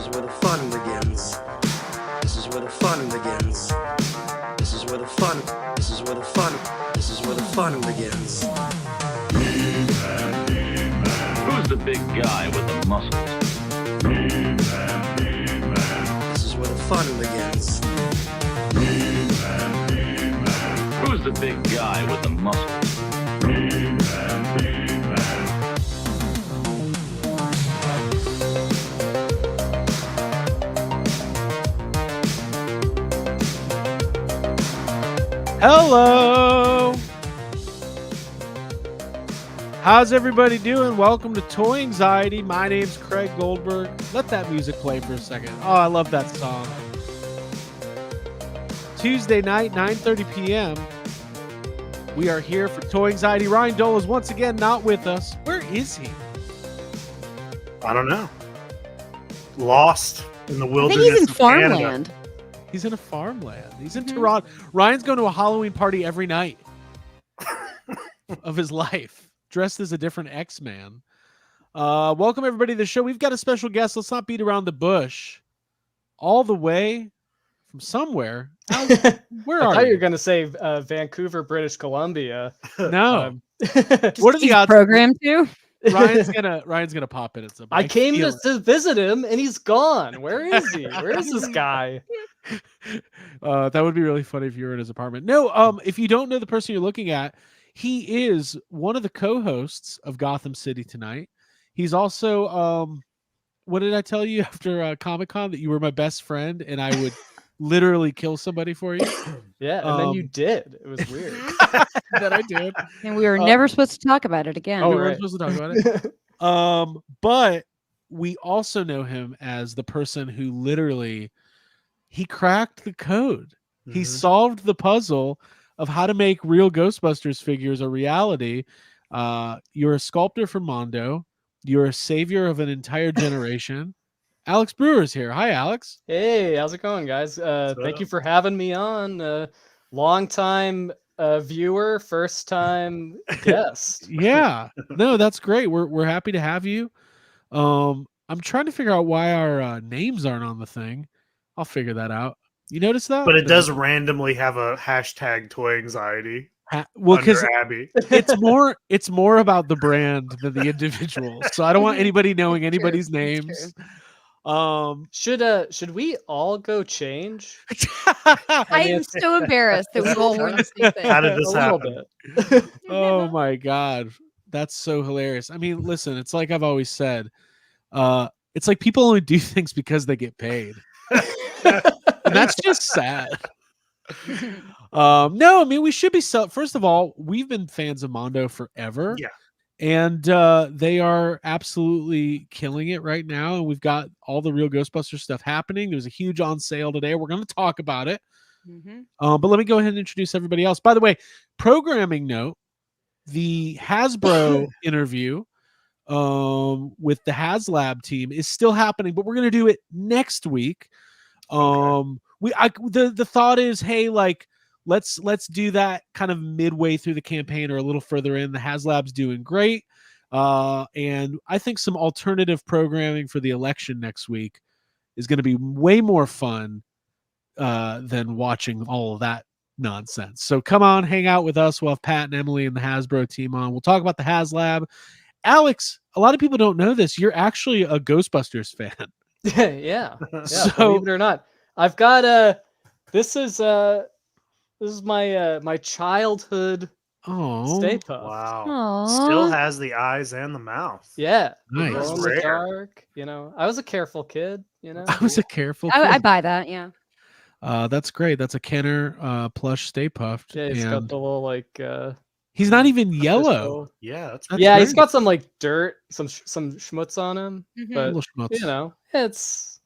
is where the fun begins. This is where the fun begins. This is where the fun. This is where the fun. This is where the fun begins. Who's the big guy with the muscles? This is where the fun begins. Who's the big guy with the muscles? Hello! How's everybody doing? Welcome to Toy Anxiety. My name's Craig Goldberg. Let that music play for a second. Oh, I love that song. Tuesday night, 9:30 p.m. We are here for Toy Anxiety. Ryan Dole is once again not with us. Where is he? I don't know. Lost in the I wilderness. think he's in of Canada. farmland. He's in a farmland. He's in Toronto. Ryan's going to a Halloween party every night of his life, dressed as a different X-Man. Welcome, everybody, to the show. We've got a special guest. Let's not beat around the bush. All the way from somewhere. Where I are thought you you? were going to say Vancouver, British Columbia. No. What What are the odds? Programmed to? Ryan's gonna pop in at some point. I came feel to visit him and he's gone. Where is he? Where is this guy? That would be really funny if you were in his apartment. No, if you don't know the person you're looking at, he is one of the co-hosts of Gotham City Tonight. He's also, what did I tell you after Comic-Con? That you were my best friend and I would literally kill somebody for you? Yeah, and then you did. It was weird. That I did. And we were never supposed to talk about it again. Oh, We weren't right. supposed to talk about it. But we also know him as the person who literally he cracked the code. He Mhm. solved the puzzle of how to make real Ghostbusters figures a reality. You're a sculptor for Mondo. You're a savior of an entire generation. Alex Brewer's here. Hi, Alex. Hey, how's it going, guys? Thank you for having me on. Long time viewer, first time guest. Yeah. No, that's great. We're happy to have you. I'm trying to figure out why our names aren't on the thing. I'll figure that out. You notice that? But it does randomly have a hashtag toy anxiety Well, because under Abby. it's more about the brand than the individual. So I don't want anybody knowing True, anybody's it's names. Should we all go change? I mean, am so embarrassed that we all wore the same thing. How did this A little happen? bit. Oh my god, that's so hilarious. I mean, listen, it's like I've always said. It's like people only do things because they get paid. And that's just sad. No, I mean we should be first of all, we've been fans of Mondo forever. Yeah. And they are absolutely killing it right now. And we've got all the real Ghostbusters stuff happening. There's a huge on sale today. We're going to talk about it. But let me go ahead and introduce everybody else. By the way, programming note, the Hasbro interview with the HasLab team is still happening, but we're going to do it next week. The thought is, hey, like, let's do that kind of midway through the campaign or a little further in. The HasLab's doing great. And I think some alternative programming for the election next week is going to be way more fun than watching all of that nonsense. So come on, hang out with us. We'll have Pat and Emily and the Hasbro team on. We'll talk about the HasLab. Alex, a lot of people don't know this. You're actually a Ghostbusters fan. Yeah. So- Believe it or not, I've got this is my childhood Oh, Stay Puft. Wow. Aw. Still has the eyes and the mouth. Yeah, nice. glow in the Rare. dark. I was a careful kid. I was a careful I kid. buy that, yeah. That's great. That's a Kenner plush Stay Puffed. Yeah, he's got and the little he's not even yellow. Yeah, that's That's yeah, he's great. got some dirt, some schmutz on him. Mhm. But Little schmutz.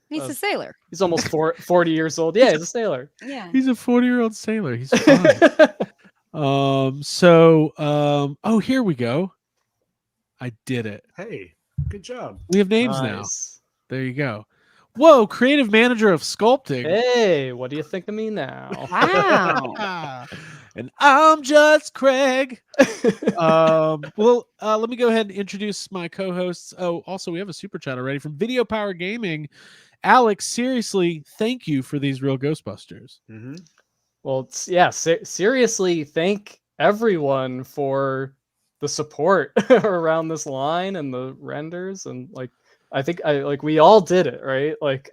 He's a sailor. he's almost 40 years old. Yeah, he's a sailor. Yeah. He's a 40-year-old sailor. He's fine. Oh, here we go. I did it. Hey, good job. We have names now. Nice. There you go. Whoa, creative manager of sculpting. Hey, what do you think of me now? Wow. Ah, And I'm just Craig. Well, let me go ahead and introduce my co-hosts. Oh, also, we have a super chat already from Video Power Gaming. Alex, seriously, thank you for these real Ghostbusters. Mm-hmm. Well, seriously, thank everyone for the support around this line and the renders, and like I think we all did it, right? Like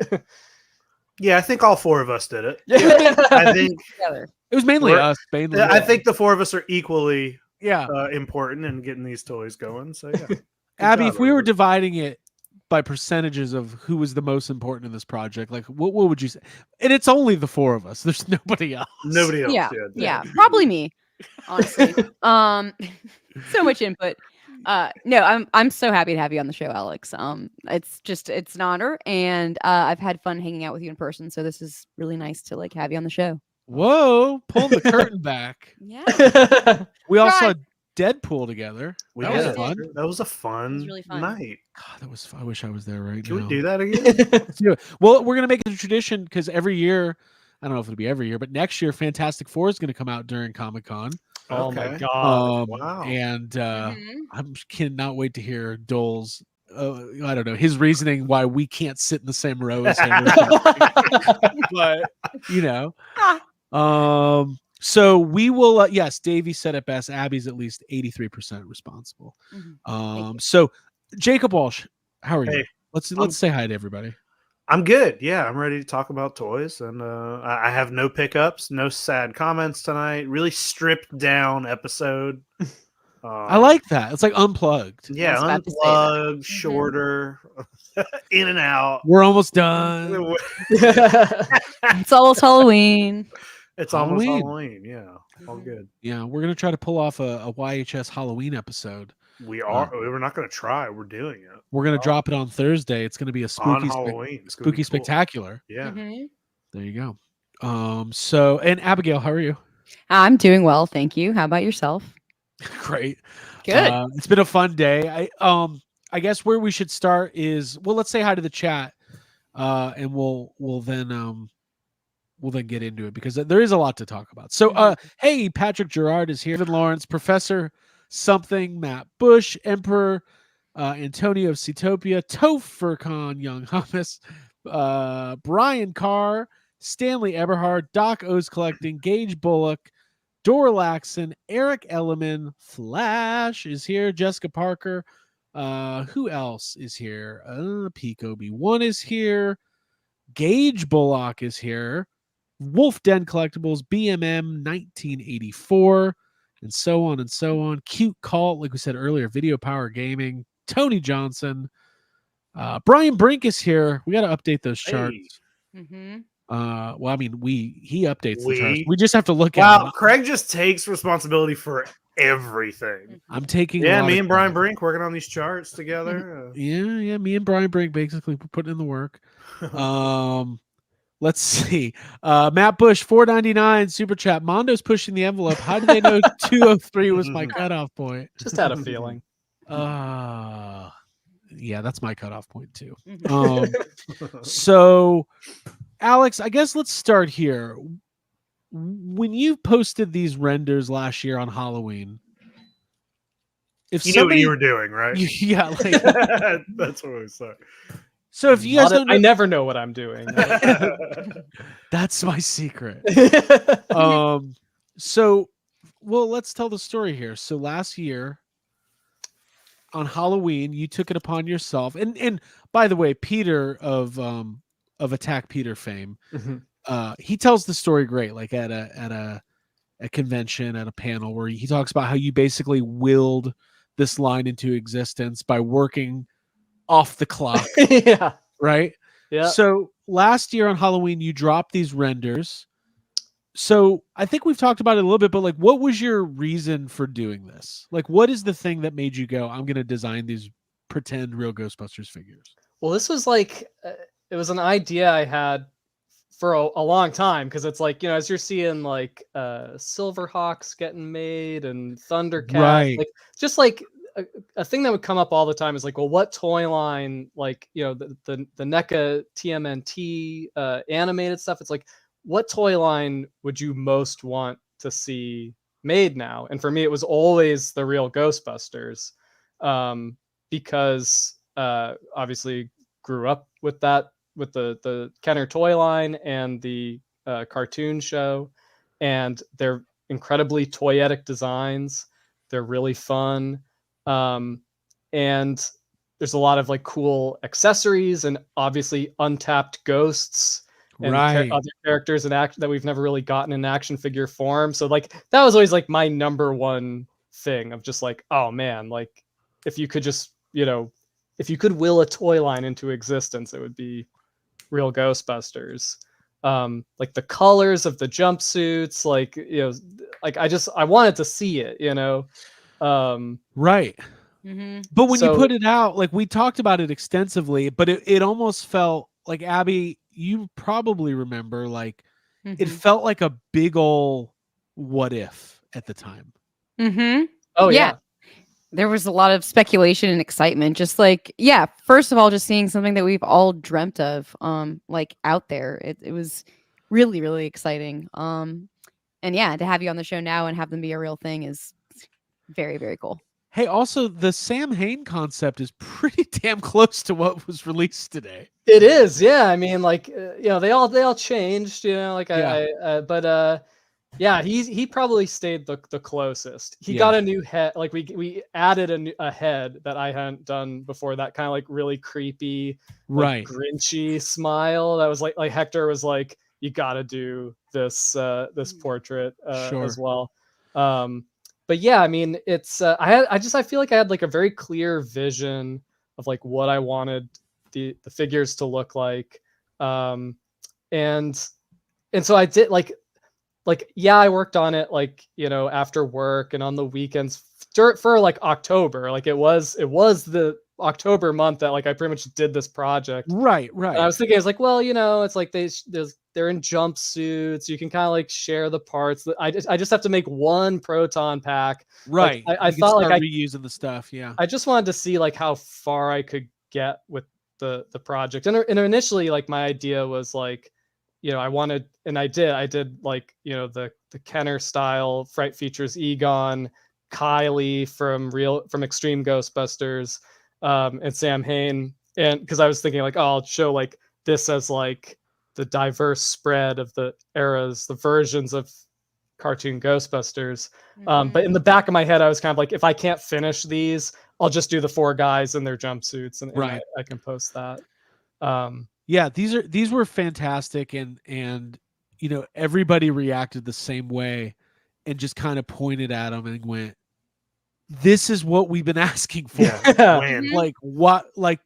Yeah, I think all four of us did it. yeah. I think Together. It was mainly We're- us. Mainly, I think the four of us are equally yeah. important in getting these toys going. So yeah, Good Abby, job, if we were everybody. dividing it by percentages of who was the most important in this project, like what would you say? And it's only the four of us. There's nobody else. Nobody else. Yeah, did. yeah, probably me. Honestly, so much input. No, I'm so happy to have you on the show, Alex. It's an honor, and I've had fun hanging out with you in person. So this is really nice to like have you on the show. Whoa, pulling the curtain back. Yeah, We all saw Try. Deadpool together. We That did. was fun. That was a fun, really fun. night. God, that was fun. I wish I was there right Can now. we do that again? Let's do it. Well, we're gonna make it a tradition because every year, I don't know if it'll be every year, but next year, Fantastic Four is gonna come out during Comic-Con. Oh my Okay. god. Wow. And Mhm. I cannot wait to hear Dole's. I don't know his reasoning why we can't sit in the same row as him. But you know, so we will. Yes, Davey said it best. Abby's at least 83% responsible. you. So Jacob Walsh, how are you? Hey, Let's say hi to everybody. I'm good. Yeah, I'm ready to talk about toys, and I have no pickups, no sad comments tonight. Really stripped down episode. I like that. It's like unplugged. Yeah, I was about to say that. unplugged, shorter, in and out. We're almost done. It's almost Halloween. It's almost Halloween. Halloween. Yeah, all good. Yeah, we're gonna try to pull off a YHS Halloween episode. We are. We're not going to try. We're doing it We're gonna drop it on Thursday. It's gonna be a on spooky, Halloween. It's gonna spooky be cool. spectacular. Yeah. Mhm. There you go. So and Abigail, how are you? I'm doing well, thank you. How about yourself? Great. Good. It's been a fun day. I guess where we should start is let's say hi to the chat, and we'll then get into it because there is a lot to talk about. So hey, Patrick Gerard is here. Evan Lawrence, Professor Something, Matt Bush, Emperor, Antonio of Cetopia, Topher Khan, Young Hummus, Brian Carr, Stanley Eberhard, Doc O's Collecting, Gage Bullock, Dorlaxon, Eric Elliman, Flash is here, Jessica Parker. Who else is here? Pico B1 is here. Gage Bullock is here. Wolf Den Collectibles, BMM 1984, and so on and so on. Cute Cult, like we said earlier, Video Power Gaming, Tony Johnson. Brian Brink is here. We got to update those charts. Mm-hmm. Well, I mean, he updates the charts. We? We just have to look at Wow, it. Craig just takes responsibility for everything. I'm taking. Yeah, a lot me of and Brian credit. Brink working on these charts together. Yeah, me and Brian Brink basically putting in the work. Let's see. Matt Bush, $4.99 super chat. Mondo's pushing the envelope. How did they know 203 was my cutoff point? Just had a feeling. Yeah, that's my cutoff point too. Mhm. So, Alex, I guess let's start here. When you posted these renders last year on Halloween, if You knew what somebody, you were doing, right? yeah, like, That's what we said. so if you guys don't know, I never know what I'm doing. that's my secret. So, well, let's tell the story here. So last year on Halloween, you took it upon yourself, and by the way, Peter of Attack Peter fame, Mhm. he tells the story great, like at a convention, at a panel where he talks about how you basically willed this line into existence by working off the clock, Yeah. right? Yeah. So last year on Halloween, you dropped these renders. So I think we've talked about it a little bit, but like, what was your reason for doing this? Like, what is the thing that made you go, I'm going to design these pretend real Ghostbusters figures? Well, this was like, it was an idea I had for a long time, because it's like, as you're seeing like Silverhawks getting made and Thundercats, Right. like just like a thing that would come up all the time is like, well, what toy line, like, the NECA TMNT animated stuff, it's like, what toy line would you most want to see made now. And for me, it was always the real Ghostbusters, because obviously grew up with that, with the Kenner toy line and the cartoon show, and they're incredibly toyetic designs. They're really fun, and there's a lot of like cool accessories and obviously untapped ghosts and Right. other characters in action that we've never really gotten in action figure form. So like that was always like my number one thing of just like, oh man, like if you could just, if you could will a toy line into existence, it would be real Ghostbusters. Like the colors of the jumpsuits, like, like I wanted to see it, Right. Mhm. But when you So- put it out, like we talked about it extensively, but it almost felt like, Abby, you probably remember, like it Mhm. felt like a big ol' what if at the time. Mhm. Oh Yeah. yeah. There was a lot of speculation and excitement. Just like, yeah, first of all, just seeing something that we've all dreamt of, like out there. It was really, really exciting. And yeah, to have you on the show now and have them be a real thing is very, very cool. Hey, also the Sam Hain concept is pretty damn close to what was released today. It is, yeah. I mean, like, they all changed, like yeah, he probably stayed the closest. He got a new head. Like we added a head that I hadn't done before. That kind of like really creepy, like, Right. Grinchy smile. That was like Hector was like, you got to do this this portrait Sure. as well. But yeah, I mean, it's I feel like I had like a very clear vision of like what I wanted the figures to look like, and so I did like yeah, I worked on it like, after work and on the weekends for like October. Like it was the October month that like I pretty much did this project. Right. And I was thinking, I was like, well, it's like they're in jumpsuits. You can kind of like share the parts. I just have to make one proton pack. Right. Like, I You can thought like start reusing the stuff. Yeah. I just wanted to see like how far I could get with the project. And initially, like my idea was like, I wanted, and I did like, the Kenner style Fright Features Egon, Kylie from Extreme Ghostbusters, and Sam Hain. And because I was thinking like, oh, I'll show like this as like the diverse spread of the eras, the versions of cartoon Ghostbusters. But in the back of my head, I was kind of like, if I can't finish these, I'll just do the 4 guys in their jumpsuits, and I can post that. Yeah, these were fantastic, and everybody reacted the same way and just kind of pointed at them and went, this is what we've been asking for. Yeah, when? Like what, like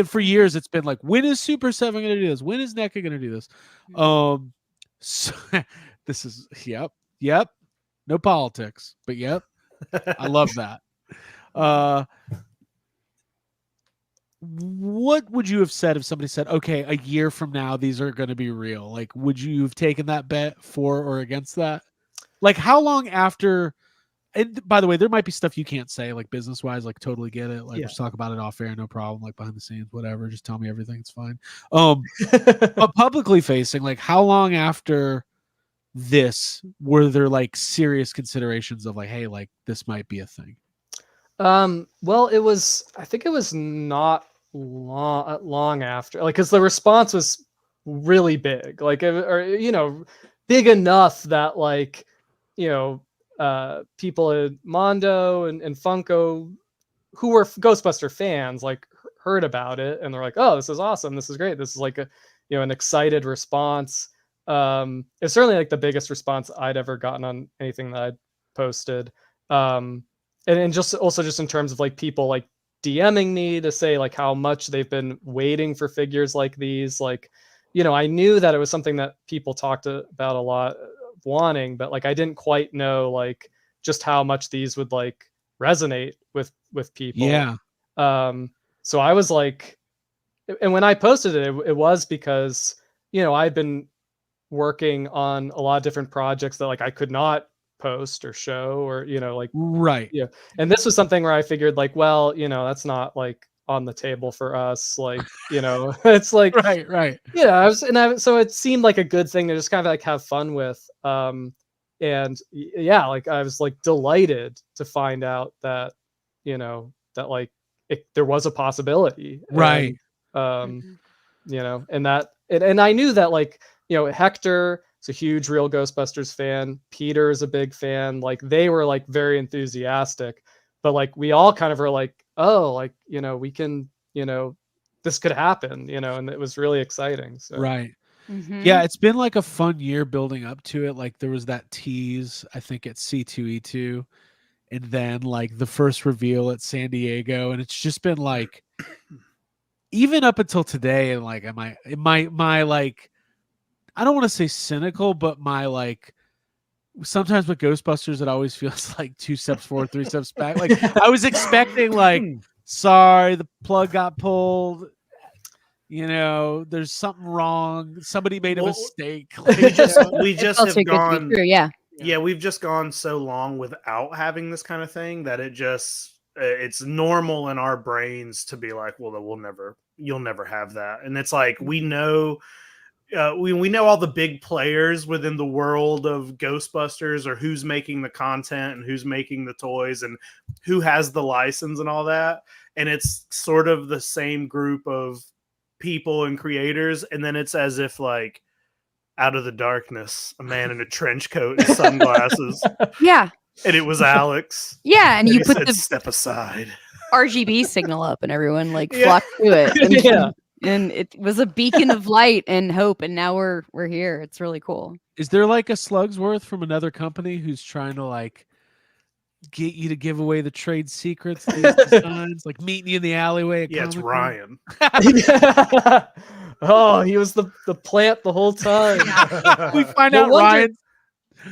for years it's been like, when is Super 7 going to do this? When is NECA going to do this? So, this is yep. No politics, but yep. I love that. What would you have said if somebody said, okay, a year from now these are going to be real? Like, would you have taken that bet for or against that? Like, how long after? And by the way, there might be stuff you can't say, like business wise, like totally get it. Like, let's talk about it off air, no problem. Like behind the scenes, whatever. Just tell me everything. It's fine. But publicly facing, like, how long after this were there like serious considerations of like, hey, like this might be a thing? Well, I think it was not long after, like, because the response was really big, like, big enough that like, people at Mondo and Funko who were Ghostbuster fans like heard about it, and they're like, oh, this is awesome, this is great, this is like a an excited response. It's certainly like the biggest response I'd ever gotten on anything that I'd posted. And just also just in terms of like people like DMing me to say like how much they've been waiting for figures like these. Like, I knew that it was something that people talked about a lot, wanting, but like I didn't quite know like just how much these would like resonate with people. Yeah. So I was like, and when I posted it, it was because I'd been working on a lot of different projects that like I could not post or show, or like Right. and this was something where I figured like, well, that's not like on the table for us, like it's like right so it seemed like a good thing to just kind of like have fun with. and yeah, like I was like delighted to find out that, you know, that like there was a possibility. Right. And, you know, and I knew that, like, you know, Hector is a huge Real Ghostbusters fan. Peter is a big fan. Like they were like very enthusiastic, but like we all kind of were like, oh, like, you know, we can, you know, this could happen, you know, and it was really exciting. So Right. Mhm. Yeah, it's been like a fun year building up to it. Like there was that tease, I think at C2E2, and then like the first reveal at San Diego, and it's just been like even up until today, and like my like I don't want to say cynical, but my like sometimes with Ghostbusters it always feels like 2 steps forward, 3 steps back. Like I was expecting like, sorry, the plug got pulled. You know, there's something wrong. Somebody made a Well, mistake. we just It's all have too good to gone. be true. Yeah. Yeah, we've just gone so long without having this kind of thing that it just it's normal in our brains to be like, well, you'll never have that. And it's like we know we know all the big players within the world of Ghostbusters, or who's making the content and who's making the toys and who has the license and all that. And it's sort of the same group of people and creators. And then it's as if like out of the darkness, a man in a trench coat and sunglasses. Yeah. And it was Alex. Yeah. And And you he put said, the step aside. RGB signal up and everyone like Yeah. flocked to it. And, Yeah. and it was a beacon of light and hope. And now we're here. It's really cool. Is there like a Slugsworth from another company who's trying to like get you to give away the trade secrets to these designs, like meeting you in the alleyway? At Yeah, it's Comic-Con? Ryan. Oh, he was the plant the whole time. We find No out wonder- Ryan.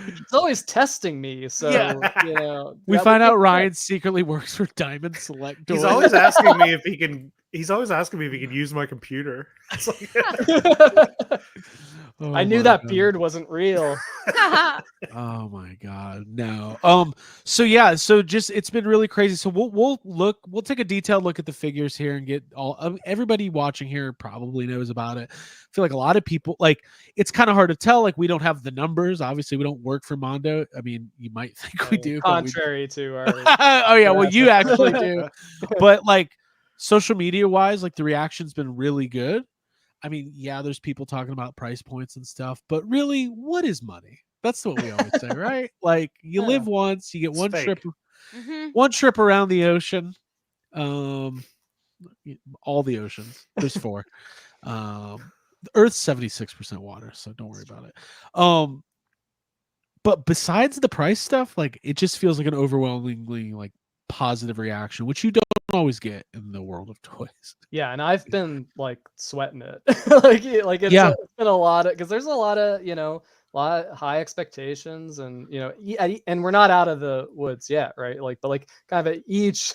He's always testing me. So Yeah. you know, We that find would out make Ryan secretly works for Diamond Select. He's Toys. always asking me if he can. He's always asking me if he can use my computer. It's like, sense. Oh I knew my that God. beard wasn't real. Oh my God, no. So yeah, so just it's been really crazy. So we'll take a detailed look at the figures here and get all everybody watching here probably knows about it. I feel like a lot of people, like, it's kind of hard to tell. Like we don't have the numbers. Obviously, we don't work for Mondo. I mean, you might think we do. But we... Contrary to our Oh yeah, well you actually do. But like social media wise, like the reaction's been really good. I mean, yeah, there's people talking about price points and stuff, but really, what is money? That's what we always say, right? Like you live once, you get It's one fake. trip, Mhm. one trip around the ocean. All the oceans. There's 4. The Earth's 76% water, so don't worry about it. But besides the price stuff, like it just feels like an overwhelmingly like positive reaction, which you don't always get in the world of toys. Yeah, and I've been like sweating it. like it's, Yeah. it's been a lot of, because there's a lot of, you know, a lot of high expectations, and you know, and we're not out of the woods yet, right? Like, but like kind of at each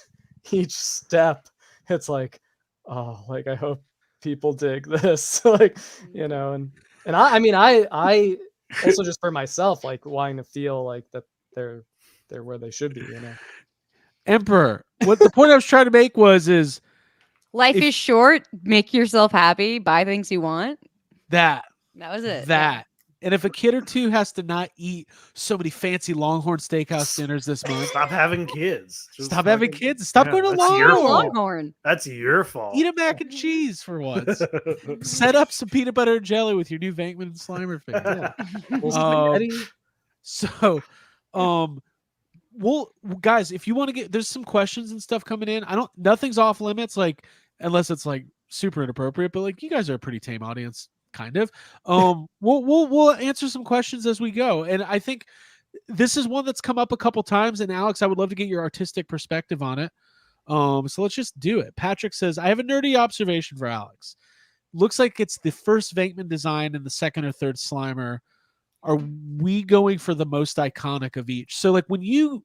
step, it's like, oh, like I hope people dig this, like, you know, and I mean I also just for myself, like wanting to feel like that they're where they should be, you know. Emperor, what the point I was trying to make is Life If- is short. Make yourself happy. Buy things you want. that That was it. that. And if a kid or two has to not eat so many fancy Longhorn Steakhouse dinners this month, Stop having kids. Just stop having fucking- kids. Stop Yeah, going to that's your Yeah. fault. Longhorn. Longhorn. That's your fault. Eat a mac and cheese for once. Set up some peanut butter and jelly with your new Venkman and Slimer figure. Well, Um, spaghetti. So, well, guys, if you want to get, there's some questions and stuff coming in. Nothing's off limits, like unless it's like super inappropriate. But like, you guys are a pretty tame audience, kind of. We'll answer some questions as we go, and I think this is one that's come up a couple times. And Alex, I would love to get your artistic perspective on it. So let's just do it. Patrick says, I have a nerdy observation for Alex. Looks like it's the first Venkman design and the second or third Slimer. Are we going for the most iconic of each? So like when you,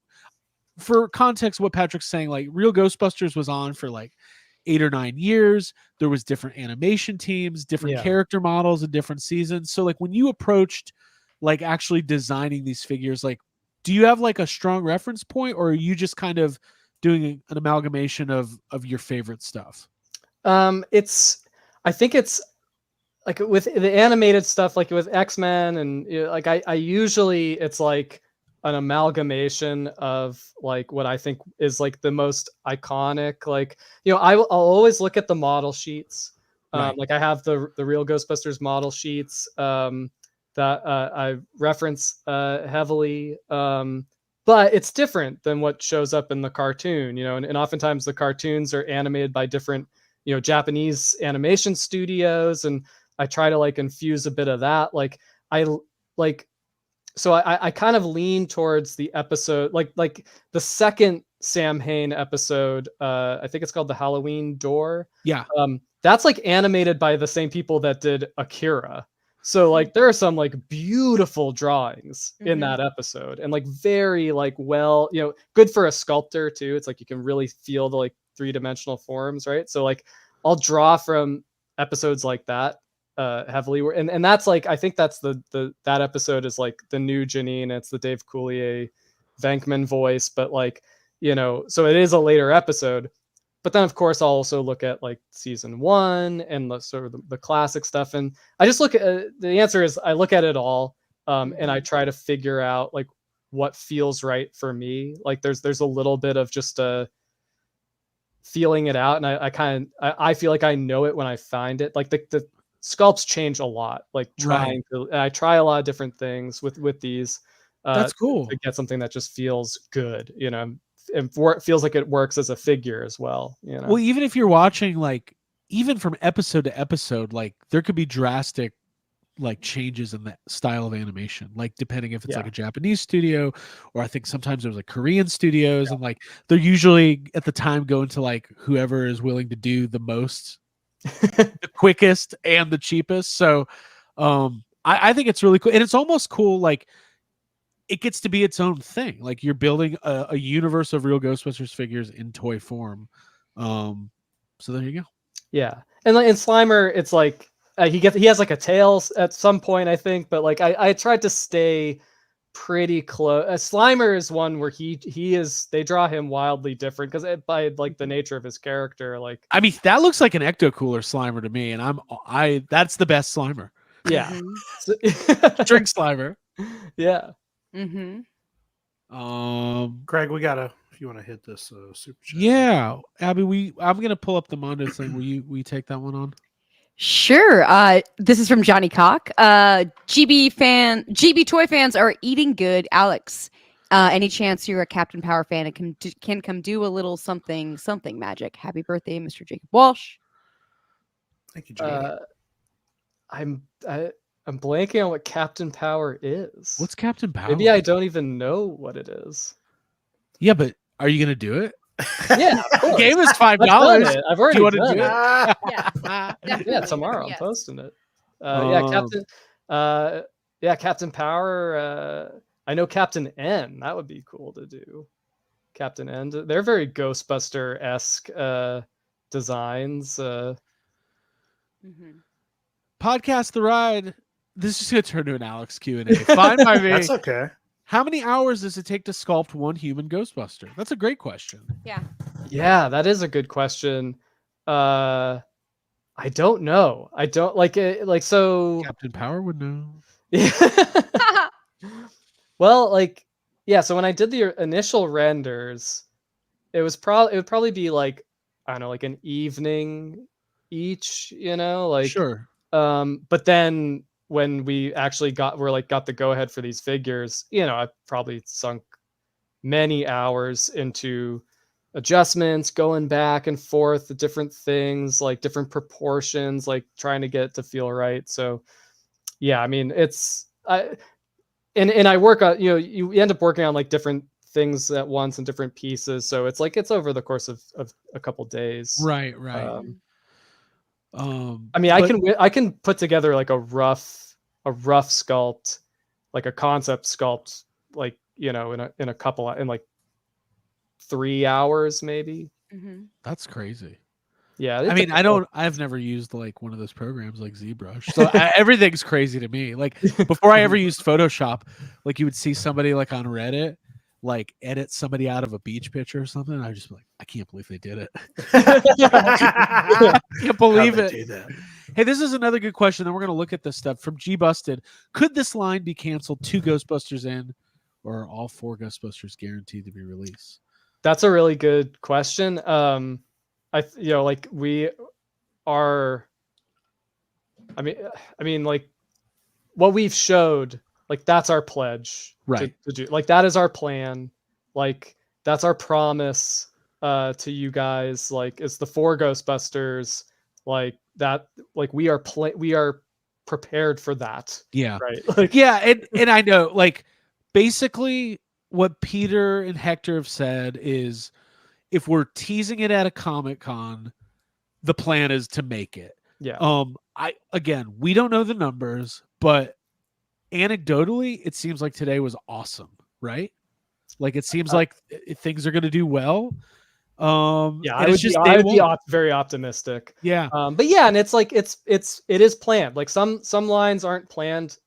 for context, what Patrick's saying, like Real Ghostbusters was on for like 8 or 9 years. There was different animation teams, different Yeah. character models in different seasons. So like when you approached like actually designing these figures, like, do you have like a strong reference point, or are you just kind of doing an amalgamation of your favorite stuff? I think it's like with the animated stuff, like with X-Men and like I usually it's like an amalgamation of like what I think is like the most iconic, like, I'll always look at the model sheets. Right. Like I have the Real Ghostbusters model sheets that I reference heavily. But it's different than what shows up in the cartoon, and oftentimes the cartoons are animated by different, Japanese animation studios, and I try to like infuse a bit of that. Like so I kind of lean towards the episode, like the second Sam Hain episode. I think it's called The Halloween Door. Yeah. That's like animated by the same people that did Akira. So like there are some like beautiful drawings in that episode, and like very like well, good for a sculptor too. It's like you can really feel the like 3-dimensional forms, right? So like I'll draw from episodes like that heavily, and that's like I think that's the that episode is like the new Janine. It's the Dave Coulier Venkman voice, but like so it is a later episode. But then, of course, I'll also look at like season 1 and the sort of the classic stuff. And I just look at the answer is I look at it all and I try to figure out like what feels right for me. Like there's a little bit of just feeling it out. And I feel like I know it when I find it. Like the sculpts change a lot, like I try a lot of different things with these. That's cool. To get something that just feels good, and it feels like it works as a figure as well. Well, even if you're watching, like, even from episode to episode, like there could be drastic like changes in the style of animation, like depending if it's like a Japanese studio, or I think sometimes there's like Korean studios, and like they're usually at the time going to like whoever is willing to do the most, the quickest and the cheapest. So I think it's really cool, and it's almost cool, like it gets to be its own thing. Like you're building a universe of Real Ghostbusters figures in toy form. So there you go. Yeah. And in Slimer, it's like he has like a tail at some point, I think, but like I tried to stay pretty close. Slimer is one where they draw him wildly different because by like the nature of his character. Like, I mean, that looks like an Ecto Cooler Slimer to me, and that's the best Slimer. Yeah. Drink Slimer. Yeah. Craig, if you want to hit this super chat. Yeah, Abby, I'm gonna pull up the Mondo thing. Will you take that one on? Sure. This is from Johnny Cock. GB toy fans are eating good. Alex, any chance you're a Captain Power fan and can come do a little something magic? Happy birthday, Mr. Jacob Walsh. Thank you, Johnny. I'm blanking on what Captain Power is. What's Captain Power? Maybe I don't even know what it is. Yeah, but are you gonna do it? Yeah, the game is $5. I've already done it. Yeah, tomorrow yes. I'm posting it. Captain Power. I know Captain N. That would be cool to do. Captain N. They're very Ghostbuster-esque designs. Podcast The Ride. This is going to turn to an Alex Q&A. Fine by me. That's okay. How many hours does it take to sculpt one human Ghostbuster? That's a great question. Yeah, that is a good question. I don't know. I don't like it. Like, so Captain Power would know. Well, like, yeah. So when I did the initial renders, it would probably be like, I don't know, like an evening each. Like Sure. But then when we actually got the go ahead for these figures, I probably sunk many hours into adjustments, going back and forth, the different things, like different proportions, like trying to get it to feel right. So yeah, I mean, I work on, you end up working on like different things at once and different pieces. So it's like, it's over the course of a couple days. Right. I mean, I can put together like a rough sculpt, like a concept sculpt, like, in like 3 hours, maybe. That's crazy. Yeah. I mean, I've never used like one of those programs like ZBrush. So everything's crazy to me. Like before I ever used Photoshop, like you would see somebody like on Reddit, like edit somebody out of a beach picture or something. And I just be like, I can't believe they did it. I can't believe it. Do that? Hey, this is another good question. Then we're going to look at this stuff from G Busted. Could this line be canceled 2 Ghostbusters in, or are all 4 Ghostbusters guaranteed to be released? That's a really good question. Like we are. I mean, like what we've showed, like that's our pledge, Right? To do. Like that is our plan. Like that's our promise to you guys. Like it's the 4 Ghostbusters. Like that. Like we are prepared for that. Yeah. Right. Like Yeah, and I know, like, basically what Peter and Hector have said is, if we're teasing it at a Comic-Con, the plan is to make it. yeah. We don't know the numbers, but anecdotally, it seems like today was awesome, right? Like it seems like things are going to do well. Yeah, and I it's would be very optimistic. Yeah. But yeah, and it's like it is planned. Like some lines aren't planned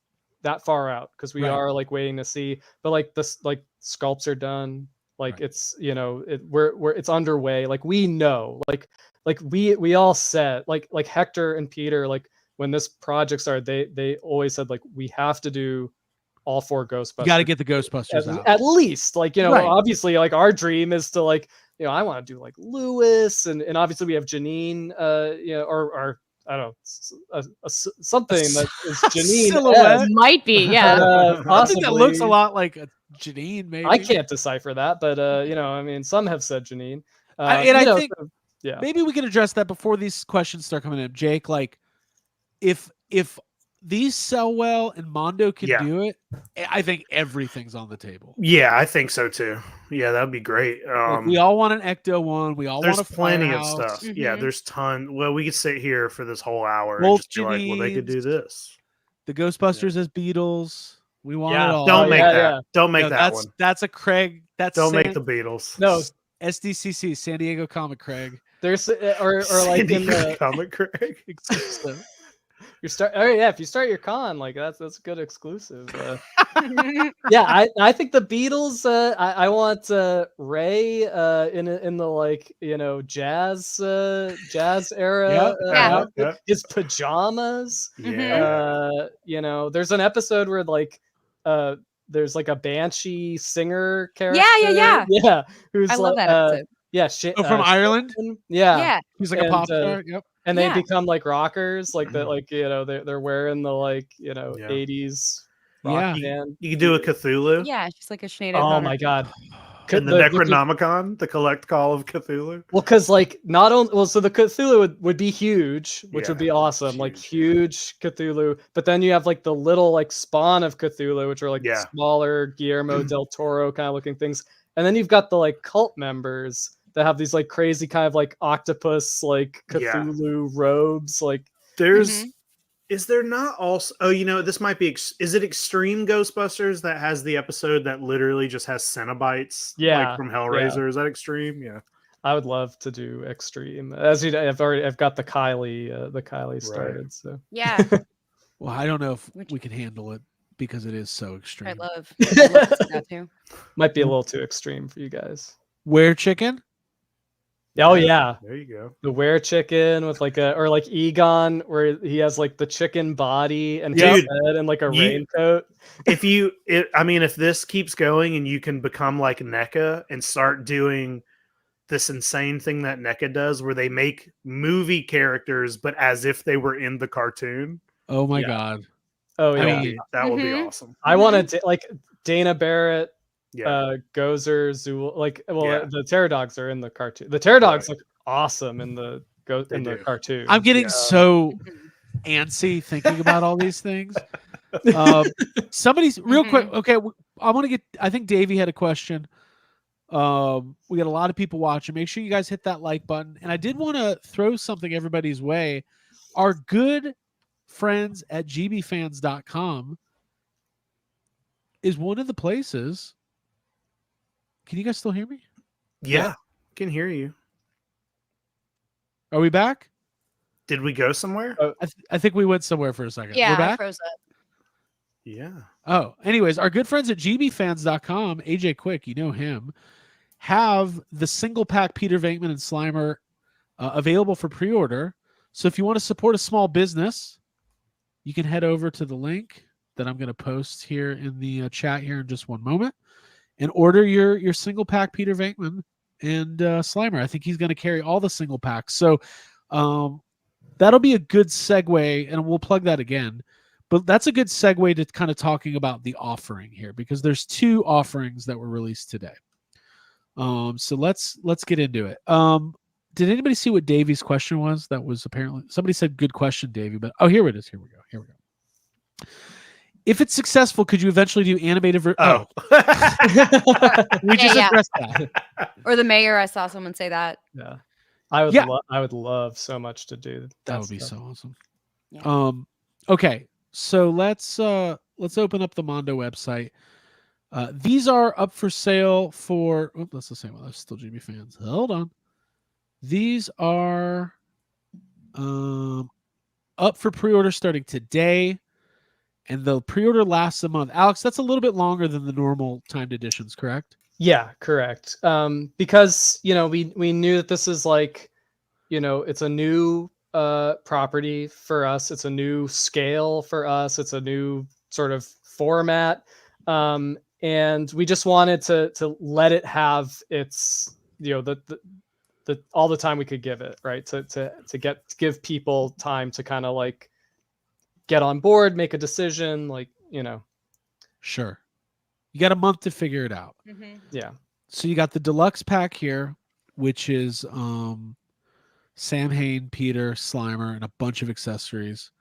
that far out because we Right. are like waiting to see. But like this, like sculpts are done. Like Right. it's we're it's underway. Like we know. Like we all said like Hector and Peter, like when this project started, they always said like we have to do all 4 Ghostbusters. You got to get the Ghostbusters out. At least, like, Right. obviously, like our dream is to like, I want to do like Lewis, and obviously we have Janine, or I don't know, something that is Janine Silhouette. Might be, yeah. I think that looks a lot like a Janine, maybe. I can't decipher that, but I mean, some have said Janine. I think yeah, maybe we can address that before these questions start coming in. Jake, like, if these sell well and Mondo can do it, I think everything's on the table. Yeah, I think so too. Yeah, that would be great. Like, we all want an Ecto one. We all want There's a plenty of Firehouse. stuff. Yeah, there's ton. Well, we could sit here for this whole hour and Both just be like, well, they could do Janines, this. The Ghostbusters as Beatles. We want it all. Don't make that. yeah. Don't make No, that one. That's a Craig. That's Don't make the Beatles. no, SDCC, San Diego Comic Craig. there's or like in the Comic Craig. Exclusive. if you start your con, like that's a good exclusive. Yeah, I think the Beatles. I want Ray in the like jazz era. Yep. His pajamas. Yeah. There's an episode where like there's like a banshee singer character. Yeah. Who's I love that episode. Yeah, From Ireland. Yeah. He's like a pop And, star. Yep. And they Yeah. become like rockers, like that, like they're wearing the like Yeah. 80s Yeah. rock band. You could do a Cthulhu. Yeah, she's like a Sinead Oh O'Connor. my god! And the Necronomicon, the collect call of Cthulhu. Well, because like not only so the Cthulhu would be huge, which would be Yeah, awesome, it's like huge, huge Cthulhu. But then you have like the little like spawn of Cthulhu, which are like Yeah. smaller Guillermo del Toro kind of looking things. And then you've got the like cult members that have these like crazy kind of like octopus like Yeah. Cthulhu robes, like There's, is there not also? Oh, this might be. Is it Extreme Ghostbusters that has the episode that literally just has Cenobites? Yeah, like from Hellraiser. Is that Extreme? Yeah. I would love to do extreme. As I've got the Kylie started. So Yeah, Well, I don't know if Which- we can handle it because it is so I extreme. love to see that too. might be a little too extreme for you guys. Where chicken? Oh yeah, There you go. the were chicken with like or like Egon, where he has like the chicken body and Dude, his head and like a raincoat. If this keeps going and you can become like NECA and start doing this insane thing that NECA does, where they make movie characters but as if they were in the cartoon. Oh my Yeah. God. Oh I yeah, mean, That would be Mhm. awesome. I wanted to like Dana Barrett, Yeah. Gozer, Zool. Like, well, Yeah. the Terror Dogs are in the cartoon. The Terror Dogs Right. look awesome in the They in the do. cartoon. I'm getting Yeah. so antsy thinking about all these things. Somebody's real quick. Okay, I want to get. I think Davey had a question. We got a lot of people watching. Make sure you guys hit that like button. And I did want to throw something everybody's way. Our good friends at gbfans.com is one of the places. Can you guys still hear me? Yeah. Can hear you. Are we back? Did we go somewhere? I think we went somewhere for a second. Yeah, We're I back? froze up. Yeah. Oh, anyways, our good friends at gbfans.com, AJ Quick, you know him, have the single pack Peter Venkman and Slimer available for pre-order. So if you want to support a small business, you can head over to the link that I'm going to post here in the chat here in just one moment and order your single pack Peter Venkman and Slimer. I think he's going to carry all the single packs. So that'll be a good segue, and we'll plug that again. But that's a good segue to kind of talking about the offering here, because there's 2 offerings that were released today. So let's get into it. Did anybody see what Davey's question was? That was apparently somebody said good question, Davey. But here it is. Here we go. If it's successful, could you eventually do animated? We just addressed that. Or the mayor. I saw someone say that. Yeah, I would. Yeah. I would love so much to do That would be stuff. so awesome. Yeah. Okay, so let's open up the Mondo website. These are up for sale for. Oh, that's the same one. That's still GB fans. Hold on. These are up for pre-order starting today, and the pre-order lasts a month. Alex, that's a little bit longer than the normal timed editions, correct? Yeah, correct. Because we knew that this is like, it's a new property for us. It's a new scale for us. It's a new sort of format, and we just wanted to let it have its the all the time we could give it, right? To give people time to kind of like get on board, make a decision, Sure. You got a month to figure it out. Mm-hmm. Yeah. So you got the deluxe pack here, which is Sam Hain, Peter, Slimer, and a bunch of accessories.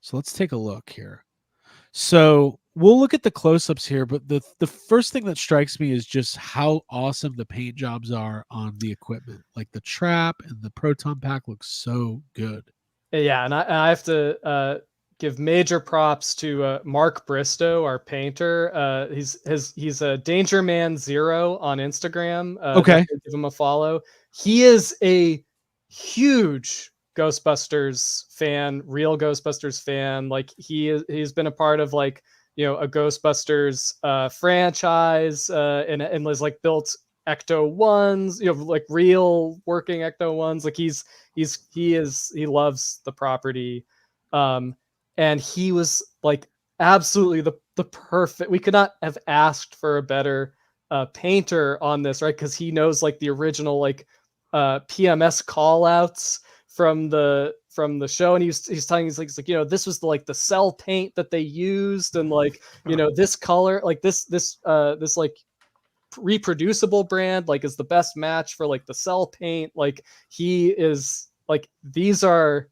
So let's take a look here. So we'll look at the close-ups here, but the first thing that strikes me is just how awesome the paint jobs are on the equipment. Like the trap and the proton pack looks so good. Yeah, and I have to give major props to Mark Bristow, our painter. He's a Danger Man 0 on Instagram. Okay, give him a follow. He is a huge Ghostbusters fan, real Ghostbusters fan. Like he's been a part of like a Ghostbusters franchise, and has like built Ecto ones, like real working Ecto ones. Like he loves the property, and he was like absolutely the perfect. We could not have asked for a better painter on this, right? Because he knows like the original like PMS call outs from the show, and he's telling he's like this was the cell paint that they used, and like this color, like this like reproducible brand like is the best match for like the cell paint. Like he is like, these are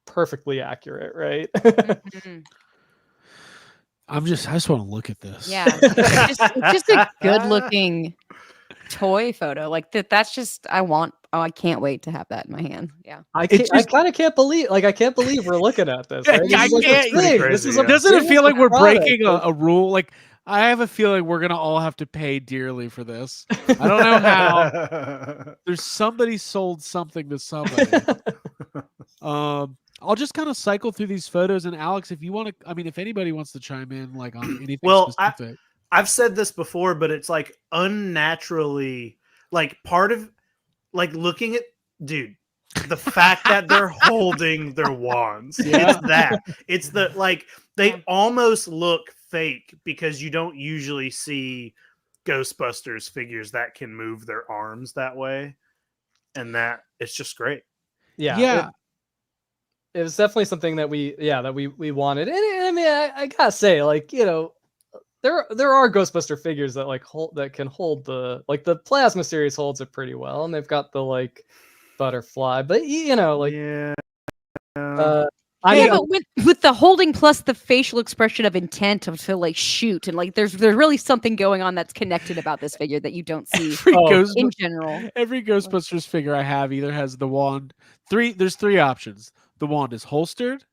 perfectly accurate, right? Mm-hmm. I just want to look at this. Yeah, it's just a good looking toy photo. Like that's just I can't wait to have that in my hand. Yeah. I kind of can't believe we're looking at this. Right? Yeah, This is I like a can't. thing. This is Yeah. a Doesn't it feel like we're product. breaking a rule? Like I have a feeling we're gonna all have to pay dearly for this. I don't know how. There's somebody sold something to somebody. I'll just kind of cycle through these photos, and Alex, if you want to, I mean, if anybody wants to chime in, like on anything specific. I've said this before, but it's like unnaturally, like part of, like looking at, dude, the fact that they're holding their wands. Yeah. It's the, like, they almost look fake because you don't usually see Ghostbusters figures that can move their arms that way. And that, it's just great. Yeah. It was definitely something that we wanted. And I mean, I gotta say, like, there are Ghostbuster figures that like that can hold the Plasma series holds it pretty well, and they've got the like butterfly, but but with the holding plus the facial expression of intent to like shoot, and like there's really something going on that's connected about this figure that you don't see in general. Every Ghostbusters figure I have either has the wand. There's three options. The wand is holstered,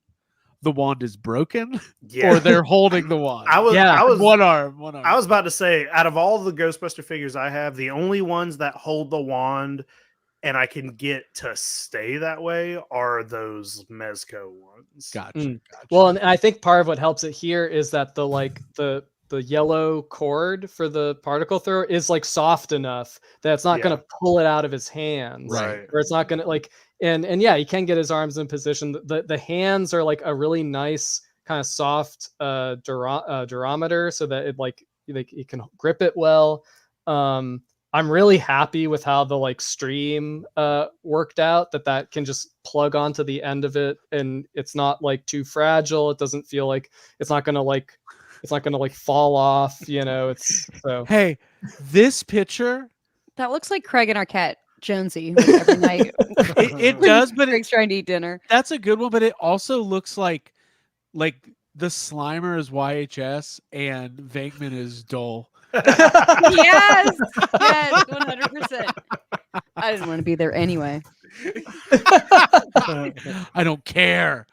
the wand is broken, or they're holding the wand. I was one arm. I was about to say, out of all the Ghostbuster figures I have, the only ones that hold the wand and I can get to stay that way are those Mezco ones. Gotcha. Well, and I think part of what helps it here is that the yellow cord for the particle thrower is like soft enough that it's not going to pull it out of his hands, right? Or it's not going to like and yeah, he can get his arms in position. The hands are like a really nice kind of soft durometer, so that it like you can grip it well. I'm really happy with how the like stream worked out, that can just plug onto the end of it, and it's not like too fragile. It doesn't feel like it's not gonna like fall off, you know. It's so Hey, this picture, That looks like Craig and our cat Jonesy like, every night. it does, but Craig's trying to eat dinner. that's a good one. But it also looks like the Slimer is YHS and Venkman is Dole. Yes, 100%. I didn't want to be there anyway. I don't care.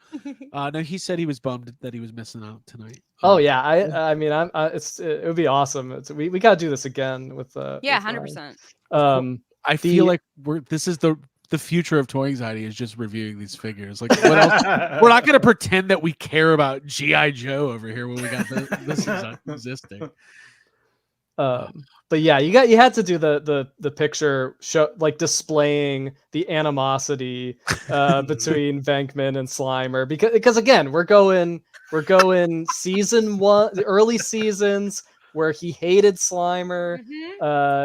No, he said he was bummed that he was missing out tonight. Oh yeah, I mean, it would be awesome. We got to do this again with Yeah, with 100%. Ryan. I feel like this is the future of toy anxiety, is just reviewing these figures. Like, what else? We're not going to pretend that we care about GI Joe over here when we got this existing. But yeah, you had to do the picture show, like displaying the animosity between Venkman and Slimer, because again, we're going season 1, the early seasons where he hated Slimer.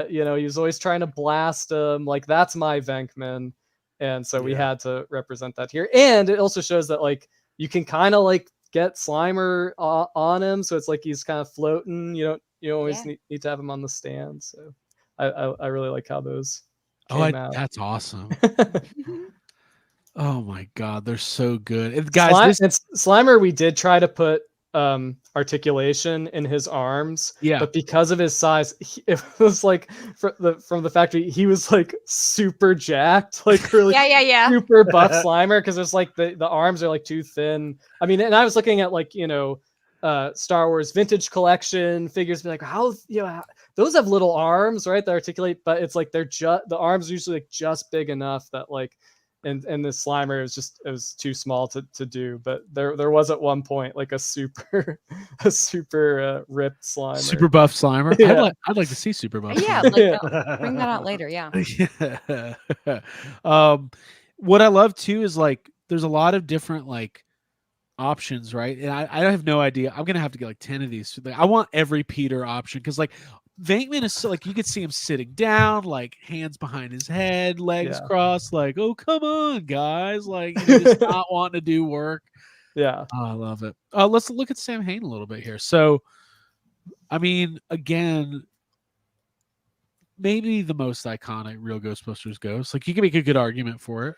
You know, he was always trying to blast him. Like, that's my Venkman, and so we had to represent that here. And it also shows that like you can kind of like get Slimer on him, so it's like he's kind of floating. You always need to have him on the stand. So I really like how those came out. That's awesome. Oh my God, they're so good. And guys, Slimer, we did try to put articulation in his arms, but because of his size, it was like from the factory, he was like super jacked, like really super buff Slimer, because it's like the arms are like too thin. I mean, and I was looking at like, Star Wars vintage collection figures, be like, how those have little arms, right, that articulate, but it's like the arms are usually like just big enough that like, and this Slimer it was too small to do. But there was at one point like a super ripped Slimer, super buff Slimer. Yeah. I'd like to see super buff. Yeah, like, bring that out later. Yeah. What I love too is like there's a lot of different like options, right? And I have no idea. I'm gonna have to get like 10 of these. Like, I want every Peter option, because like Venkman is so, like, you could see him sitting down, like hands behind his head, legs crossed, like, oh come on guys, like just not wanting to do work. Yeah. Oh, I love it. Let's look at Sam Hain a little bit here. So I mean, again, maybe the most iconic Real Ghostbusters ghost. Like, you can make a good argument for it.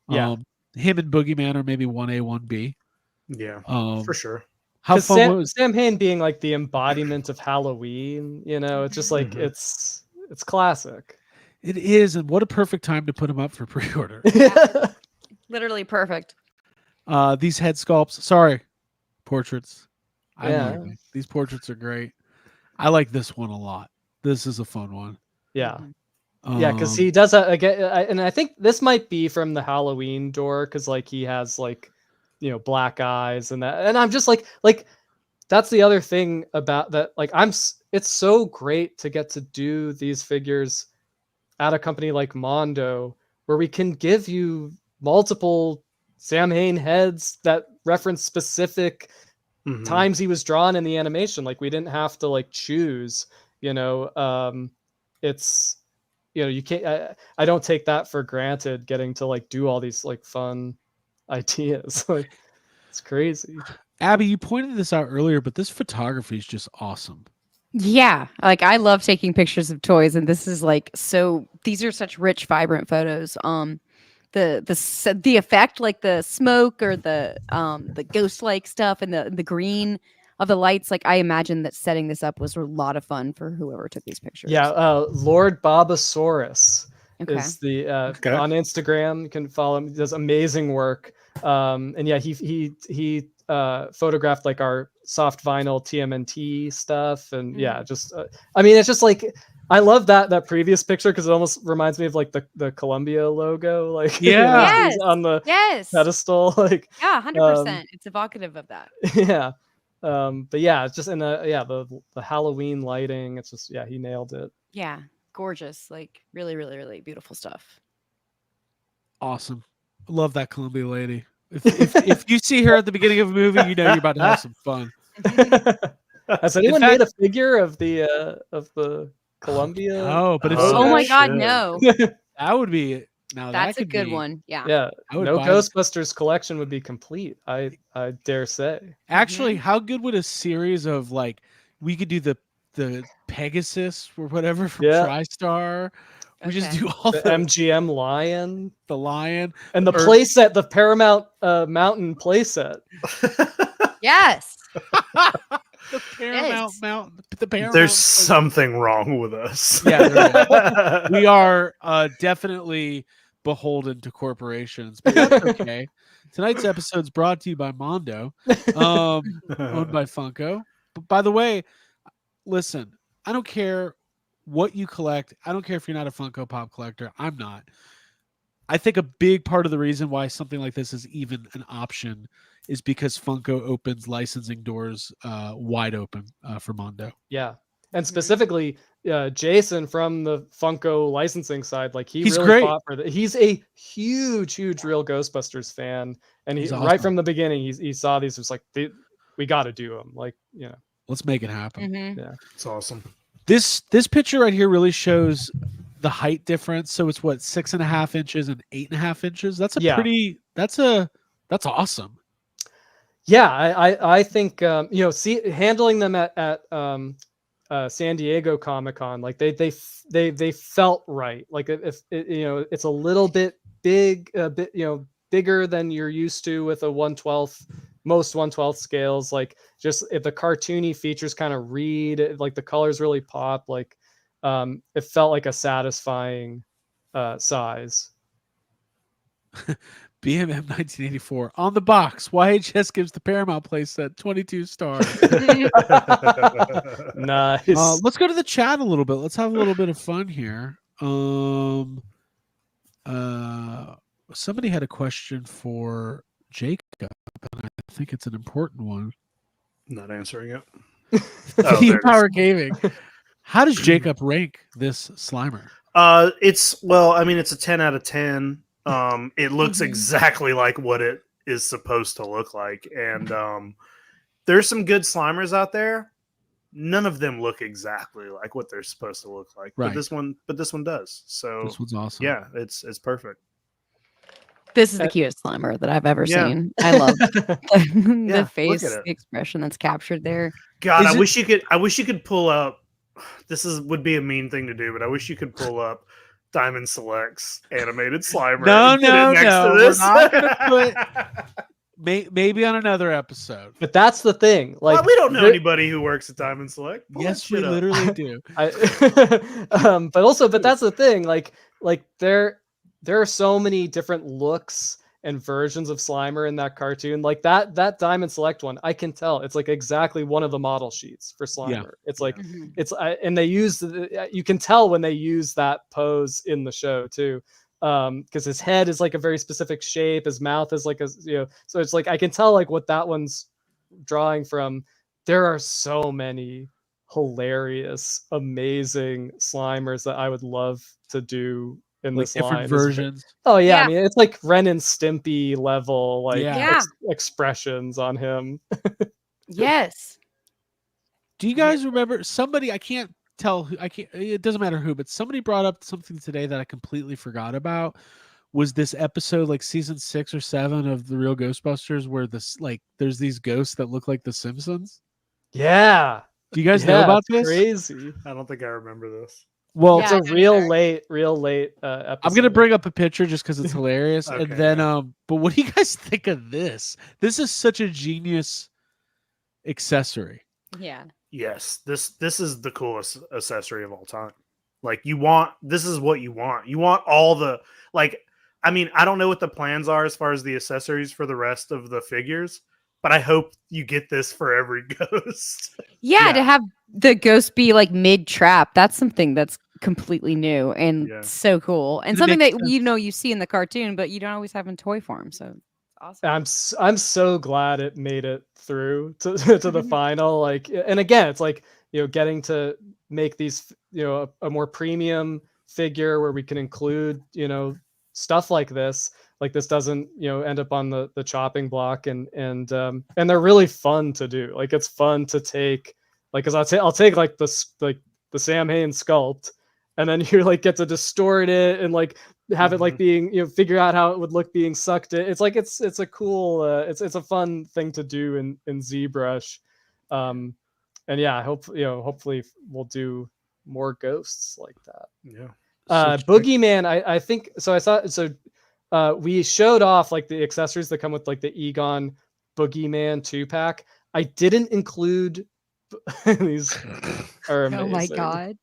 Yeah. Him and Boogeyman are maybe 1A, 1B. Yeah, for sure. How fun was Sam Hain being like the embodiment of Halloween? It's just like it's classic. It is, and what a perfect time to put him up for pre-order. Literally perfect. These head sculpts, portraits. These portraits are great. I like this one a lot. This is a fun one. Yeah. Yeah, because he does that again, and I think this might be from the Halloween door, because like he has like, black eyes and that, and I'm just like that's the other thing about that. Like it's so great to get to do these figures at a company like Mondo, where we can give you multiple Sam Hain heads that reference specific times he was drawn in the animation. Like, we didn't have to like choose. It's you can't. I don't take that for granted. Getting to like do all these like fun ideas, like it's crazy. Abby, you pointed this out earlier, but this photography is just awesome. Yeah, like I love taking pictures of toys, and this is like these are such rich, vibrant photos. The effect, like the smoke or the ghost like stuff, and the green of the lights, like I imagine that setting this up was a lot of fun for whoever took these pictures. Yeah, Lord Bobasaurus is the on Instagram. You can follow him. He does amazing work. And yeah, he photographed like our soft vinyl TMNT stuff, and yeah, just I mean, it's just like, I love that previous picture, because it almost reminds me of like the Columbia logo, like on the pedestal, like 100%. It's evocative of that. Yeah. But yeah, it's just in the Halloween lighting. It's just, he nailed it. Yeah, gorgeous. Like really, really, really beautiful stuff. Awesome. Love that Columbia lady. If you see her at the beginning of a movie, you know you're about to have some fun. Has anyone made a figure of the Columbia? Oh, but if Oh, Oh my so, god, shit. no. that would be now. That's that a could good be, one. Yeah. Yeah, I would no buy that. Ghostbusters collection would be complete. I dare say. Actually, how good would a series of like we could do the Pegasus or whatever from Yeah. TriStar? We just Okay. do all The the MGM Lion lion and the or- playset, the Paramount Mountain playset. Yes. the Paramount Yes. Mountain. The Paramount. There's something wrong with us. Yeah, there we are definitely beholden to corporations, but that's okay. Tonight's episode is brought to you by Mondo, owned by Funko. But by the way, listen, I don't care what you collect. I don't care if you're not a Funko Pop collector. I'm not. I think a big part of the reason why something like this is even an option is because Funko opens licensing doors wide open for Mondo. Yeah, and specifically Jason from the Funko licensing side, like He's really great. fought for that. He's a huge Real Ghostbusters fan, and He's right awesome. from the beginning, he saw these. Was like, we got to do them. Like, Let's make it happen. Mhm. It's awesome. This picture right here really shows the height difference. So it's what 6.5 inches and 8.5 inches. That's a pretty. That's awesome. Yeah, I think handling them at San Diego Comic-Con, like they felt right. Like if it's a little bit big, a bit bigger than you're used to with a 1/12, most 1/12 scales. Like just if the cartoony features kind of read, like the colors really pop. Like it felt like a satisfying size. BMM 1984 on the box. YHS gives the Paramount playset 22 stars. Nice. Let's go to the chat a little bit. Let's have a little bit of fun here. Somebody had a question for Jacob, and I think it's an important one. Not answering it. The Power Gaming. How does Jacob rank this Slimer? It's a 10 out of 10. It looks exactly like what it is supposed to look like, and there's some good Slimers out there. None of them look exactly like what they're supposed to look like, Right. but this one does. So This one's awesome. yeah, it's perfect. This is the cutest Slimer that I've ever Yeah. seen. I love the Yeah, face, look at it. the expression that's captured there. God, Is I it- wish you could pull up. Would be a mean thing to do, but I wish you could pull up Diamond Select's animated Slimer. No, and put it next no. to We're this. not gonna maybe on another episode. But that's the thing. Like Well, we don't know there- anybody who works at Diamond Select. Pull Yes, that we shit up. literally do. but that's the thing. Like there are so many different looks and versions of Slimer in that cartoon. Like that Diamond Select one, I can tell it's like exactly one of the model sheets for Slimer. Yeah. It's like Mhm. it's and they use you can tell when they use that pose in the show too. Because his head is like a very specific shape, his mouth is like so it's like I can tell like what that one's drawing from. There are so many hilarious, amazing Slimers that I would love to do in Like this different line. versions. Oh yeah, Yeah. I mean it's like Ren and Stimpy level, like Yeah. expressions on him. Yes. Do you guys remember somebody? I can't tell who. I can't. It doesn't matter who, but somebody brought up something today that I completely forgot about. Was this episode like season 6 or 7 of the Real Ghostbusters where there's these ghosts that look like the Simpsons? Yeah. Do you guys know about it's this? crazy. I don't think I remember this. Well, Yeah, It's I a know real late episode. I'm gonna bring up a picture just because it's hilarious, and Okay, then yeah. but what do you guys think of this? This is such a genius accessory. Yeah. Yes, this is the coolest accessory of all time. Like this is what you want. You want all the I mean, I don't know what the plans are as far as the accessories for the rest of the figures, but I hope you get this for every ghost. Yeah, Yeah. to have the ghost be like mid trap, that's something that's completely new and Yeah. so cool. And And it something makes that you see in the cartoon, but you don't always have in toy form. So it's awesome. I'm so glad it made it through to the final. Like, and again, it's like getting to make these a more premium figure where we can include stuff like this doesn't, end up on the chopping block, and they're really fun to do. Like, it's fun to take, like, cause I'll take like the Sam Hain sculpt, and then you like get to distort it and like have it like being, figure out how it would look being sucked in. It's like, it's a cool, it's a fun thing to do in ZBrush. And yeah, hopefully we'll do more ghosts like that. Yeah. Boogeyman, I think so. I saw, so we showed off like the accessories that come with like the Egon Boogeyman 2-pack. I didn't include these are amazing. Oh my god.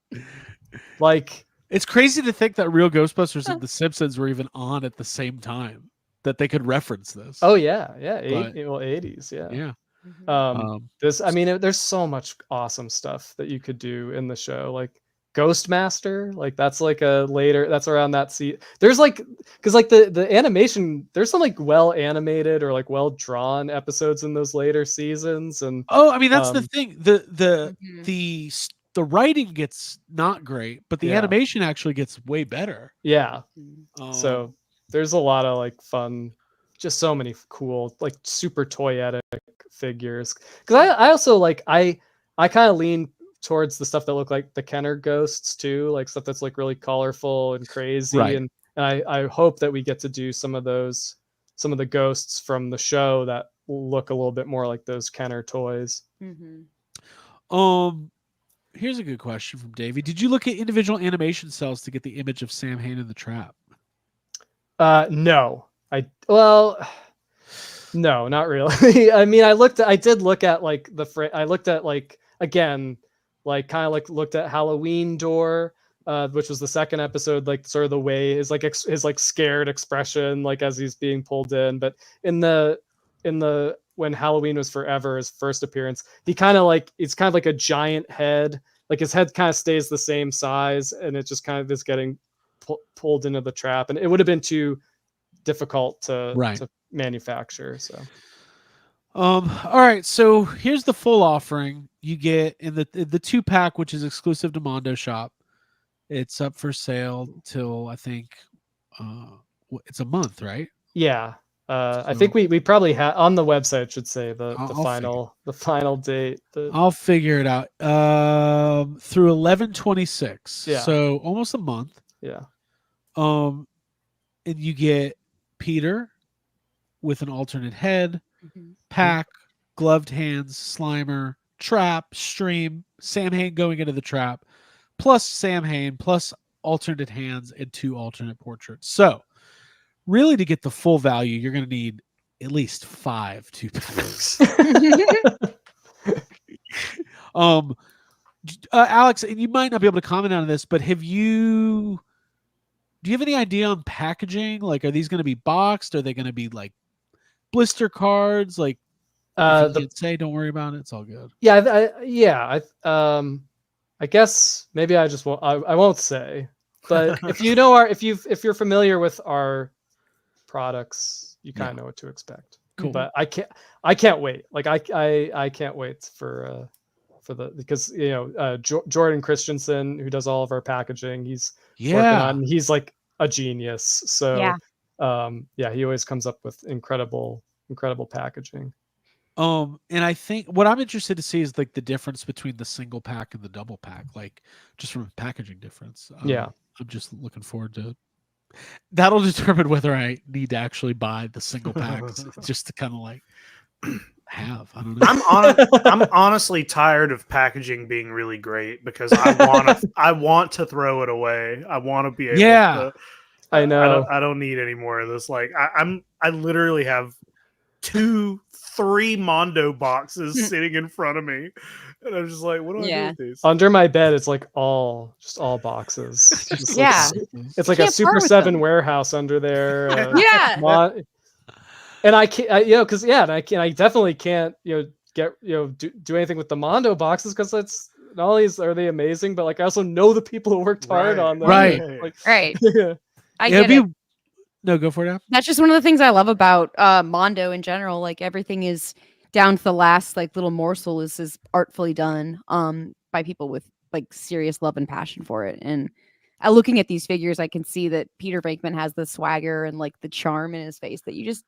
Like, It's crazy to think that Real Ghostbusters and The Simpsons were even on at the same time, that they could reference this. oh yeah, But- 80s, yeah. yeah. This, I mean, there's so much awesome stuff that you could do in the show, like Ghostmaster, like that's like that's around that seat. There's like, because like the animation, there's some like well animated or like well drawn episodes in those later seasons, and Oh, I mean, that's the Um, thing. The Mhm. the writing gets not great, but the Yeah. animation actually gets way better. yeah. Mhm. So there's a lot of like fun, just so many cool, like super toyetic figures. Because I also like, I kind of lean towards the stuff that look like the Kenner ghosts too, like stuff that's like really colorful and crazy. Right. And I hope that we get to do some of the ghosts from the show that look a little bit more like those Kenner toys. Mhm. Here's a good question from Davey. Did you look at individual animation cells to get the image of Sam Hain in the trap? No, no, not really. I mean, I did look at like I looked at like, again, like kind of like looked at Halloween Door, which was the second episode, like sort of the way his like his like scared expression, like as he's being pulled in. But in the when Halloween Was Forever, his first appearance, it's kind of like a giant head. Like his head kind of stays the same size, and it just kind of is getting pulled into the trap, and it would have been too difficult to manufacture. So All right, so here's the full offering. You get in the 2-pack, which is exclusive to Mondo Shop. It's up for sale till, I think, it's a month, right? yeah, I think we probably have on the website, it should say the final date. I'll figure it out. Through 11/26. Yeah. So almost a month. Yeah. And you get Peter with an alternate head, Mhm. pack, gloved hands, Slimer, trap, stream, Sam Hain going into the trap, plus Sam Hain, plus alternate hands and 2 alternate portraits. So really, to get the full value, you're going to need at least 5 2-packs. Alex, and you might not be able to comment on this, but do you have any idea on packaging? Like, are these going to be boxed? Are they going to be like blister cards? Like, if you can't say, don't worry about it. It's all good. Yeah, I guess maybe I just won't. I won't say. But if you know if you're familiar with our products, you kind of know what to expect. Cool. But I can't wait. Like I can't wait for because Jordan Christensen, who does all of our packaging, he's he's like a genius. So he always comes up with incredible packaging. And I think what I'm interested to see is like the difference between the single pack and the double pack, like just from a packaging difference. I'm just looking forward to. That'll determine whether I need to actually buy the single packs just to kind of like have. I don't know. I'm honestly tired of packaging being really great because I want to throw it away. I want to be able to. I know. I don't need any more of this. Like I literally have 2-3 Mondo boxes sitting in front of me, and I'm just like, what do I do with these? Under my bed, it's like all boxes. It's like a Super 7 warehouse under there. And I can't, I definitely can't, get, do anything with the Mondo boxes because it's not only are they amazing, but like I also know the people who worked hard on them. Right. Like, Right. I get it. No, go for it. Al. That's just one of the things I love about Mondo in general. Like everything is down to the last like little morsel is artfully done by people with like serious love and passion for it. And looking at these figures, I can see that Peter Venkman has the swagger and like the charm in his face that you just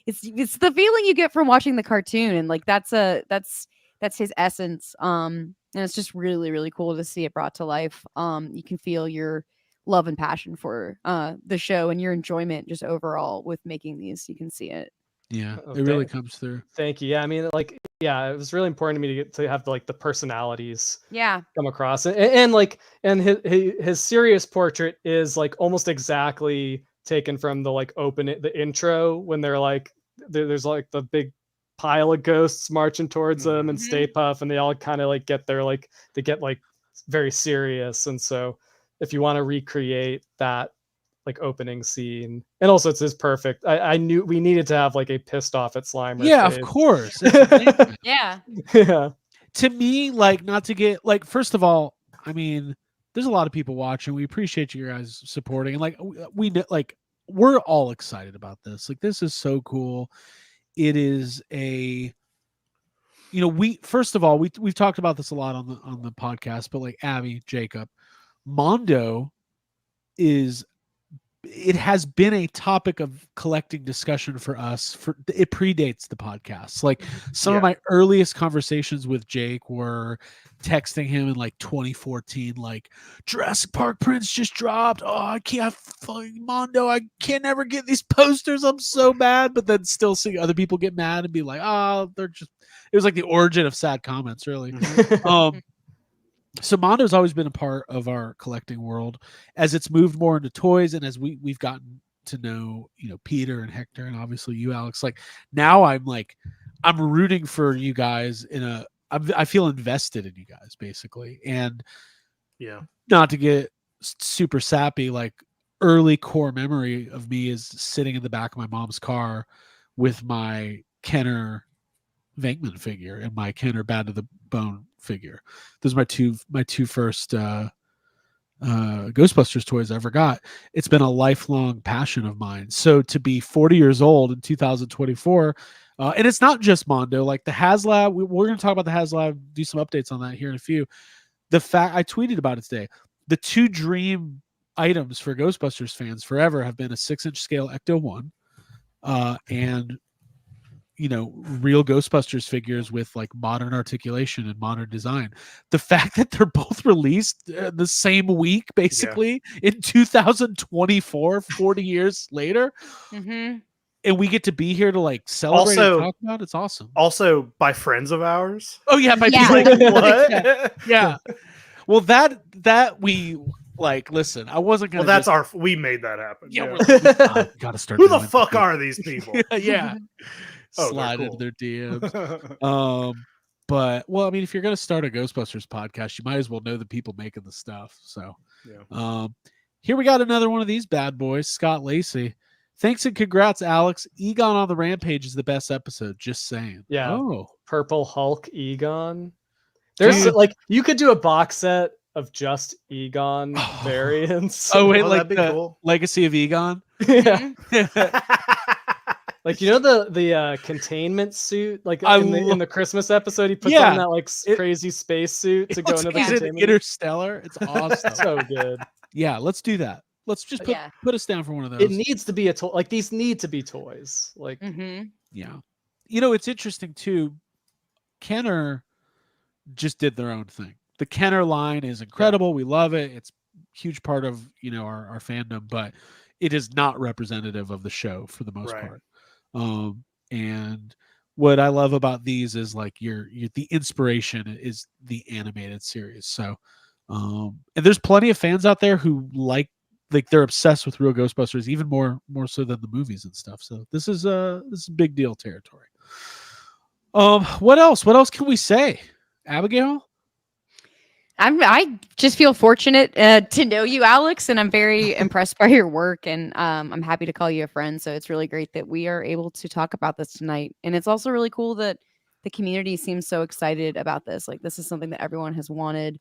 it's the feeling you get from watching the cartoon, and like that's his essence. And it's just really, really cool to see it brought to life. You can feel your love and passion for the show and your enjoyment just overall with making these. You can see it. Yeah, Oh, it really comes through. Thank you. Yeah, I mean, like, yeah, it was really important to me to get to have like the personalities Yeah. come across, and like, and his serious portrait is like almost exactly taken from the like the intro when they're like there's like the big pile of ghosts marching towards them and Stay Puft, and they all kind of like get their like they get like very serious, and so if you want to recreate that like opening scene, and also it's perfect. I knew we needed to have like a pissed off at Slimer. Yeah, face. of course. It's amazing. Yeah. Yeah. To me, like, not to get like, first of all, I mean, there's a lot of people watching. We appreciate you guys supporting, and like we like we're all excited about this. Like, this is so cool. It is a, you know, we first of all we've talked about this a lot on the podcast, but like Abby, Jacob, Mondo is, it has been a topic of collecting discussion for us. For it predates the podcast. Like some of my earliest conversations with Jake were texting him in like 2014, like Jurassic Park prints just dropped. Oh, I can't find Mondo. I can't ever get these posters. I'm so mad. But then still seeing other people get mad and be like, oh, they're just. It was like the origin of sad comments, really. So Mondo's always been a part of our collecting world. As it's moved more into toys, and as we've gotten to know, you know, Peter and Hector, and obviously you, Alex. Like now, I'm rooting for you guys I feel invested in you guys basically, and not to get super sappy, like early core memory of me is sitting in the back of my mom's car with my Kenner Venkman figure and my Kenner Bad to the Bone figure. Those are my two first Ghostbusters toys I ever got. It's been a lifelong passion of mine. So to be 40 years old in 2024, and it's not just Mondo, like the HasLab. We're going to talk about the HasLab, do some updates on that here in a few. The fact I tweeted about it today, the two dream items for Ghostbusters fans forever have been a 6-inch scale Ecto 1 and, you know, real Ghostbusters figures with like modern articulation and modern design. The fact that they're both released the same week, basically in 2024, 40 years later, and we get to be here to like celebrate and talk about it's awesome. Also by friends of ours. Oh yeah, by people. What? Yeah. Well, that we like. Listen, I wasn't gonna. Well, that's we made that happen. Yeah, we're like, gotta start. Who the fuck are these people? Yeah. Slide into their DMs. But well, I mean, if you're gonna start a Ghostbusters podcast, you might as well know the people making the stuff. So here we got another one of these bad boys, Scott Lacey. Thanks and congrats, Alex. Egon on the Rampage is the best episode. Just saying. Yeah. Oh, Purple Hulk Egon. There's like you could do a box set of just Egon variants. Oh wait, like that'd be the cool. Legacy of Egon. Yeah. Like, you know, the containment suit, like in the Christmas episode, he puts on that like crazy space suit to go into the containment. Interstellar. It's awesome. So good. Yeah, let's do that. Let's just put us down for one of those. It needs to be a toy. Like these need to be toys. Like yeah, you know, it's interesting too. Kenner just did their own thing. The Kenner line is incredible. We love it. It's a huge part of, you know, our fandom, but it is not representative of the show for the most part. And what I love about these is like the inspiration is the animated series. So and there's plenty of fans out there who like they're obsessed with real Ghostbusters, even more so than the movies and stuff. So this is big deal territory. What else can we say, Abigail? I just feel fortunate to know you, Alex, and I'm very impressed by your work, and I'm happy to call you a friend. So it's really great that we are able to talk about this tonight. And it's also really cool that the community seems so excited about this. Like, this is something that everyone has wanted.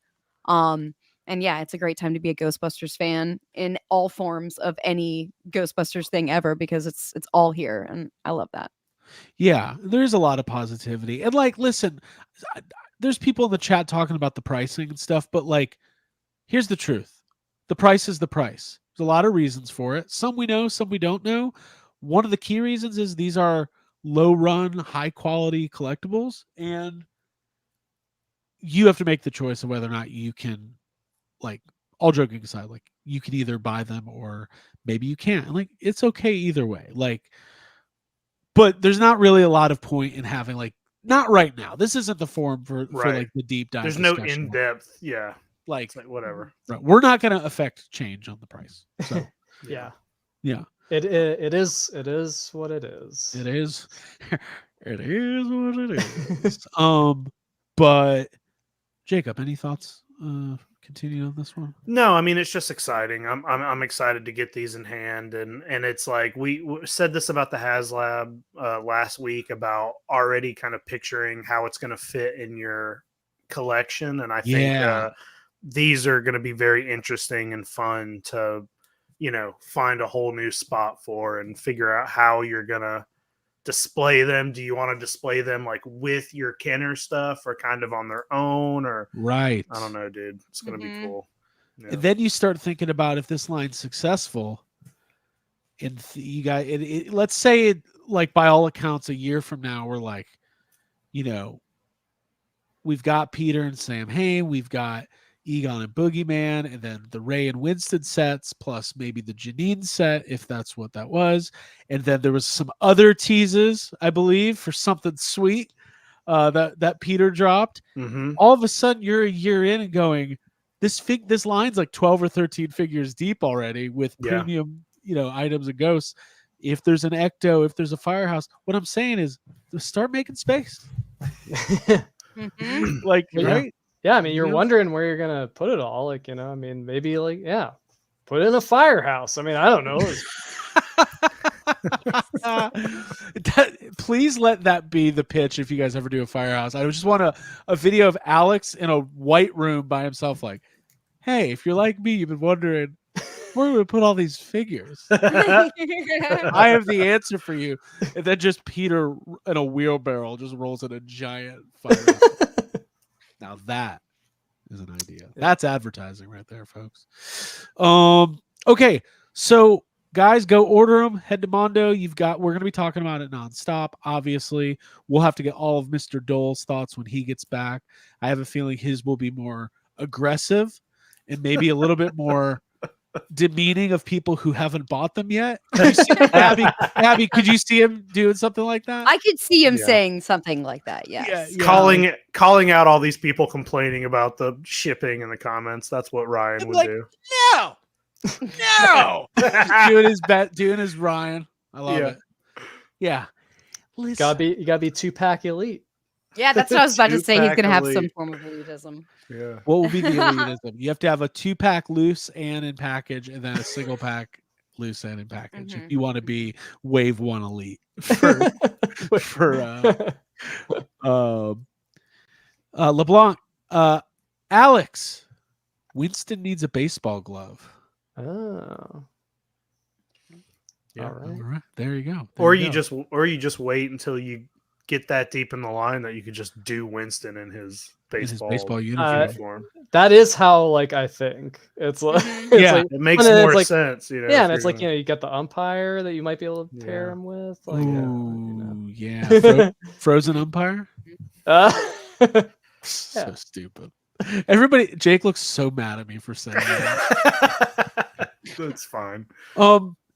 And yeah, it's a great time to be a Ghostbusters fan in all forms of any Ghostbusters thing ever, because it's all here, and I love that. Yeah, there's a lot of positivity. And like, listen, there's people in the chat talking about the pricing and stuff, but like, here's the truth. the price is the price. There's a lot of reasons for it. Some we know, some we don't know. One of the key reasons is these are low run, high quality collectibles, and you have to make the choice of whether or not you can, like, all joking aside, like, you can either buy them or maybe you can't. And, like, it's okay either way. Like, but there's not really a lot of point in having, like, not right now. This isn't the forum for Right. like the deep dive. There's no discussion. in-depth. Yeah. Like, It's like whatever. right, we're not going to affect change on the price. So Yeah. yeah, It is what it is. it is. It is what it is. But Jacob, any thoughts? Continue on this one. No, I mean it's just exciting. I'm excited to get these in hand, and it's like we said this about the HasLab last week about already kind of picturing how it's going to fit in your collection, and I think these are going to be very interesting and fun to, you know, find a whole new spot for and figure out how you're going to display them. Do you want to display them like with your Kenner stuff or kind of on their own, or Right. I don't know, dude. It's going to be cool. Yeah. And then you start thinking about if this line's successful, and you got it. Let's say it, like, by all accounts, a year from now, we're like, you know, we've got Peter and Sam Hain, we've got Egon and Boogeyman, and then the Ray and Winston sets, plus maybe the Janine set, if that's what that was. And then there was some other teases, I believe, for something sweet that Peter dropped. Mm-hmm. All of a sudden, you're a year in and going, this line's like 12 or 13 figures deep already with premium, you know, items and ghosts. If there's an Ecto, if there's a Firehouse, what I'm saying is, start making space. Like, right? Yeah, I mean, you're Yeah. wondering where you're gonna put it all. Like, you know, I mean, maybe like, yeah, put it in a Firehouse. I mean, I don't know. Please let that be the pitch if you guys ever do a Firehouse. I just want a video of Alex in a white room by himself, like, hey, if you're like me, you've been wondering where are we gonna put all these figures. I have the answer for you. And then just Peter in a wheelbarrow just rolls in a giant Firehouse. Now that is an idea. That's advertising right there, folks. Okay, so guys, go order them. Head to Mondo. We're going to be talking about it nonstop. Obviously, we'll have to get all of Mr. Dole's thoughts when he gets back. I have a feeling his will be more aggressive and maybe a little bit more demeaning of people who haven't bought them yet. Could you see, Abby, could you see him doing something like that? I could see him saying something like that. Yes. Yeah. Calling out all these people complaining about the shipping in the comments. That's what Ryan would do. No, no. doing his Ryan. I love it. Yeah. You gotta be 2-pack elite. Yeah, that's what I was about to say. He's going to have some Elite. form of elitism. Yeah. What will be the elitism? You have to have a 2-pack loose and in package, and then a single pack loose and in package. If you want to be wave 1 elite for LeBlanc. Alex, Winston needs a baseball glove. Oh. Yeah. All right. All right, there you go. Or you just wait until you get that deep in the line that you could just do Winston in his baseball uniform. That is how, like, I think it's like, Yeah. It makes more like, sense, you know. Yeah, and it's like, you know, you got the umpire that you might be able to pair him with. Like, Ooh, yeah. Frozen umpire. So stupid. Everybody, Jake looks so mad at me for saying that. That's fine.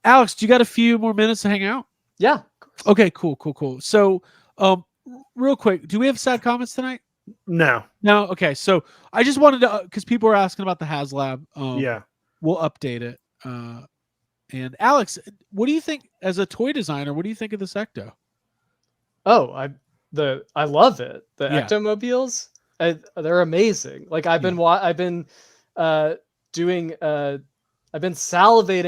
Alex, do you got a few more minutes to hang out? Yeah. Okay, cool. So, real quick, do we have sad comments tonight? No. Okay. So I just wanted to, because people were asking about the HasLab. Yeah. We'll update it. And Alex, what do you think as a toy designer? What do you think of this Ecto? Oh, I love it. The Yeah. Ectomobiles, they're amazing. Like I've been salivating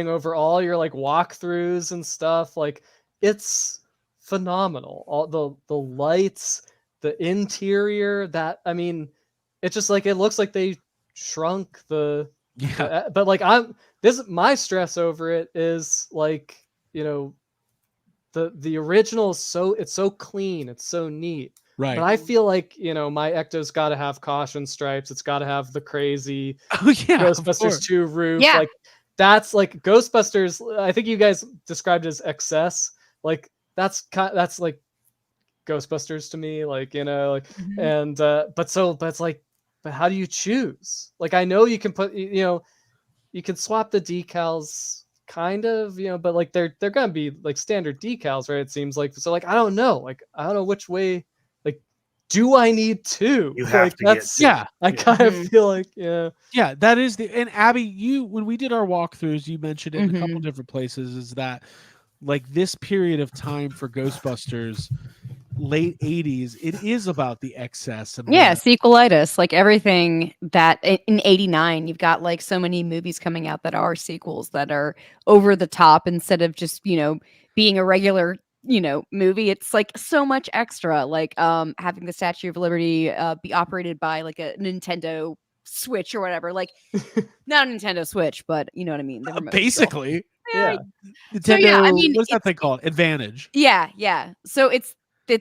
over all your like walkthroughs and stuff. Like it's phenomenal. All the lights, the interior. That, I mean, it's just like, it looks like they shrunk the. Yeah. But like my stress over it is like, you know, the original is it's so clean, it's so neat. Right. But I feel like, my Ecto's got to have caution stripes. It's got to have the crazy Oh yeah, of Ghostbusters course. 2 roof. Yeah. Like that's like Ghostbusters. I think you guys described it as excess. Like that's like Ghostbusters to me. Like, Mhm. and but it's like, but how do you choose? Like I know you can put, you can swap the decals kind of, but like they're gonna be like standard decals, right? It seems like. So like I don't know. Like I don't know which way. Like, do I need two? You have like to get that's two. Yeah. I kind of Mhm. feel like yeah. Yeah, that is and Abby, when we did our walkthroughs, you mentioned it in a couple Mhm. different places, is that like this period of time for Ghostbusters, late 80s, it is about the excess and Yeah, the, sequelitis, like everything that in '89, you've got like so many movies coming out that are sequels that are over the top instead of just, being a regular, movie. It's like so much extra, like having the Statue of Liberty be operated by like a Nintendo Switch or whatever. Like not a Nintendo Switch, but you know what I mean, the remote control. basically Yeah. Yeah. Nintendo. So yeah, I mean, what's that it's thing called? Advantage. yeah. So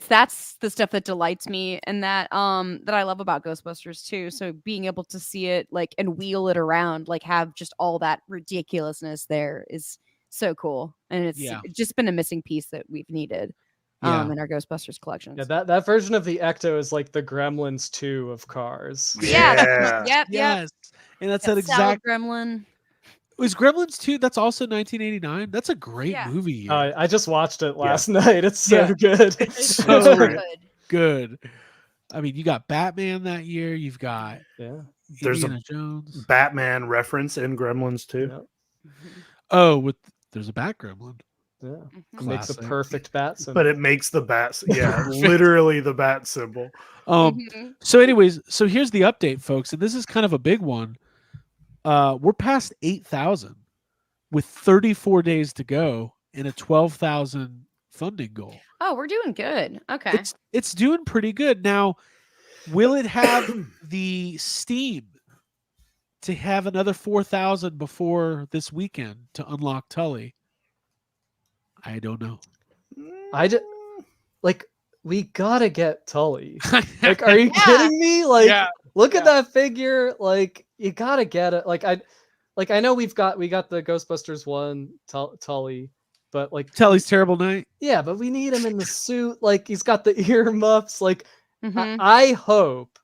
that's the stuff that delights me and that I love about Ghostbusters too. So being able to see it like and wheel it around, like have just all that ridiculousness there is so cool. And it's Yeah. just been a missing piece that we've needed Yeah. in our Ghostbusters collections. Yeah, that version of the Ecto is like the Gremlins 2 of cars. Yeah, that's Yeah. yep. Yes. And that's That that salad exact. gremlin. Was Gremlins 2? That's also 1989. That's a great Yeah. movie year. I just watched it last night. It's so Yeah. good. It's so so great. good. good. I mean, you got Batman that year. You've got Yeah. There's Indiana a Jones. Batman reference in Gremlins too. Yeah. Oh, there's a Bat Gremlin. Yeah. Mhm. It makes a Classic. perfect bat symbol. But it makes the bat, yeah, Perfect. literally the bat symbol. Mhm. So anyways, so here's the update, folks, and this is kind of a big one. We're past 8,000 with 34 days to go and a 12,000 funding goal. Oh, we're doing good. Okay. It's doing pretty good. Now, will it have the steam to have another 4,000 before this weekend to unlock Tully? I don't know. Like we gotta get Tully. Like, are you Yeah. kidding me? Like, Yeah. look at that figure. Like, you gotta get it. Like, I know we got the Ghostbusters 1 Tully, but like Tully's Terrible Night. yeah, but we need him in the suit. Like, he's got the earmuffs. Like, Mhm. I hope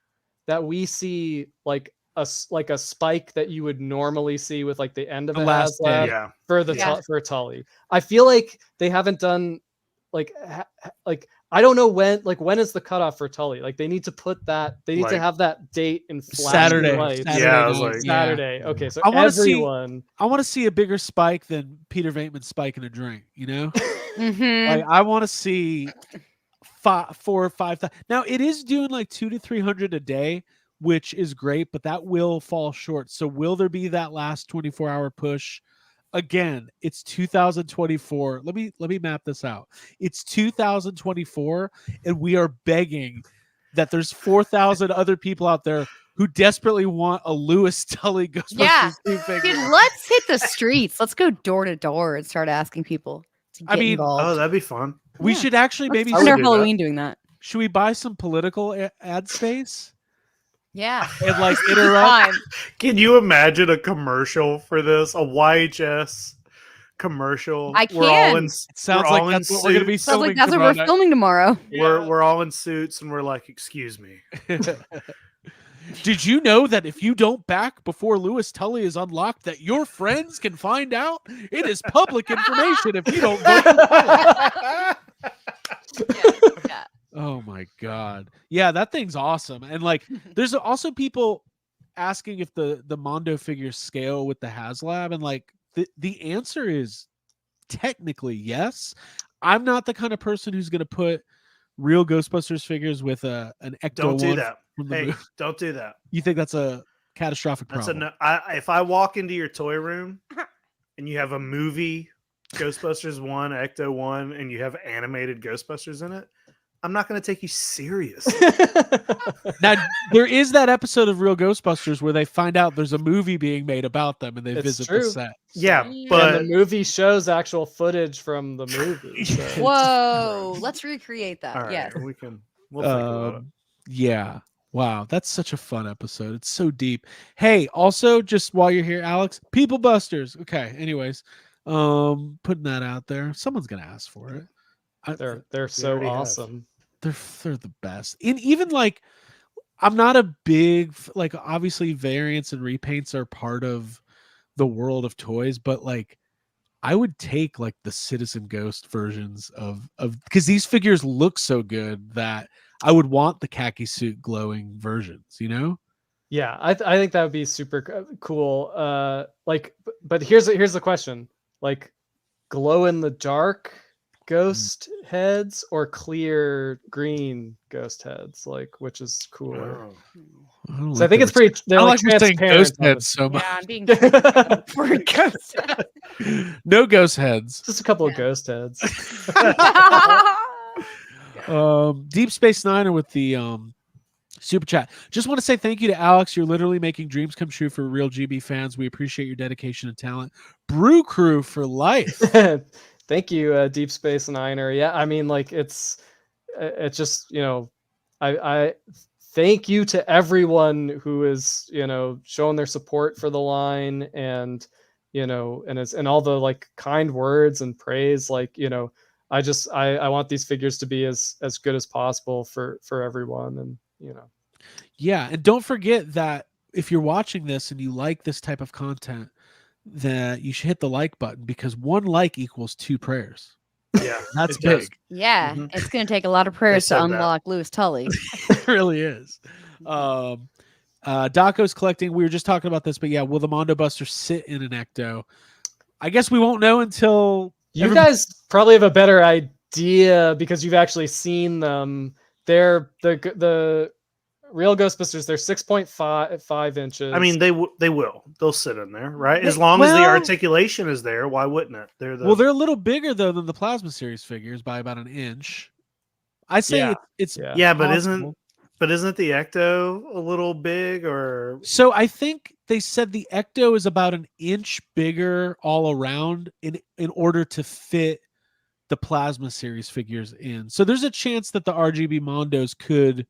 that we see like a spike that you would normally see with like the end of The a last HasLab day. Yeah. for the Yeah. for Tully. I feel like they haven't done like I don't know when is the cutoff for Tully. Like they need to put that. They need to Like, have that date in flashing Saturday. lights. Saturday Yeah, I was night, like- yeah. Saturday. Okay, so I wanna see- everyone. I want to see a bigger spike than Peter Venkman spiking a drink, you know? Mhm. Like I want to see 4 or 5. Now it is doing like 200 to 300 a day, which is great, but that will fall short. So will there be that last 24-hour push? Again, it's 2024. Let me map this out. It's 2024, and we are begging that there's 4,000 other people out there who desperately want a Lewis Tully Ghostbusters Yeah. 2 figure. Dude, let's hit the streets. Let's go door to door and start asking people to I get mean, involved. Oh, that'd be fun. We Yeah. should actually Let's maybe spend would our do that. Halloween doing that. should we buy some political ad space Yeah. and like interrupt? Fine. Can you imagine a commercial for this? A YHS commercial? I We're all can. in. It sounds we're like all that's in what we're gonna be suits. Sounds like filming that's what tomorrow we're filming tomorrow. We're all in suits, and we're like, "Excuse me." night. Did you know that if you don't back before Lewis Tully is unlocked, that your friends can find out? It is public information if you don't vote for Tully. Yeah. Oh my god. Yeah, that thing's awesome. And like there's also people asking if the Mondo figures scale with the HasLab, and like the answer is technically yes. I'm not the kind of person who's going to put real Ghostbusters figures with an Ecto Don't do 1 that. from the Hey, movie. don't do that. You think that's a catastrophic That's problem? if I walk into your toy room and you have a movie Ghostbusters 1, Ecto 1, and you have animated Ghostbusters in it, I'm not going to take you serious. Now there is that episode of Real Ghostbusters where they find out there's a movie being made about them and they It's visit true. the set. Yeah, Yeah. but And the movie shows actual footage from the movie. So. Whoa. Let's recreate that. all right, Yes. we can. We'll think about it. Yeah. Wow, that's such a fun episode. It's so deep. Hey, also, just while you're here, Alex, People Busters. Okay, anyways, putting that out there. Someone's gonna ask for it. They're so already have. awesome. They're the best. And even like, I'm not a big like, obviously variants and repaints are part of the world of toys, but like, I would take like the Citizen Ghost versions of because these figures look so good that I would want the khaki suit glowing versions, you know? Yeah, I think that would be super cool. Like, but here's the question: like, glow in the dark ghost heads or clear green ghost heads? Like, which is cooler? Oh. I don't So I think it's pretty. I They're don't like like we're saying ghost transparent. heads so much. Yeah, I'm being for ghost. No ghost heads. Just a couple of Yeah. ghost heads. Deep Space Niner with the super chat. Just want to say thank you to Alex. You're literally making dreams come true for real GB fans. We appreciate your dedication and talent. Brew Crew for life. Thank you, Deep Space Niner. Yeah, I mean, like it's just, you know, I thank you to everyone who is, you know, showing their support for the line, and you know, and all the like kind words and praise. Like, you know, I want these figures to be as good as possible for everyone, and you know. Yeah, and don't forget that if you're watching this and you like this type of content, that you should hit the like button, because one like equals 2 prayers. Yeah, That's it does. big. Yeah, Mhm. it's going to take a lot of prayers said to that. unlock Lewis Tully. It really is. Daco's collecting. We were just talking about this, but yeah, will the Mondo Buster sit in an ecto? I guess we won't know until You guys probably have a better idea because you've actually seen them. They're the real Ghostbusters. They're 6.5 inches. I mean, they'll sit in there, right? As long as the articulation is there, why wouldn't it? They're they're a little bigger though than the Plasma Series figures by about an inch. I say Yeah. it's yeah, but possible. isn't the ecto a little big? Or So I think they said the ecto is about an inch bigger all around in order to fit the Plasma Series figures in. So there's a chance that the RGB Mondos could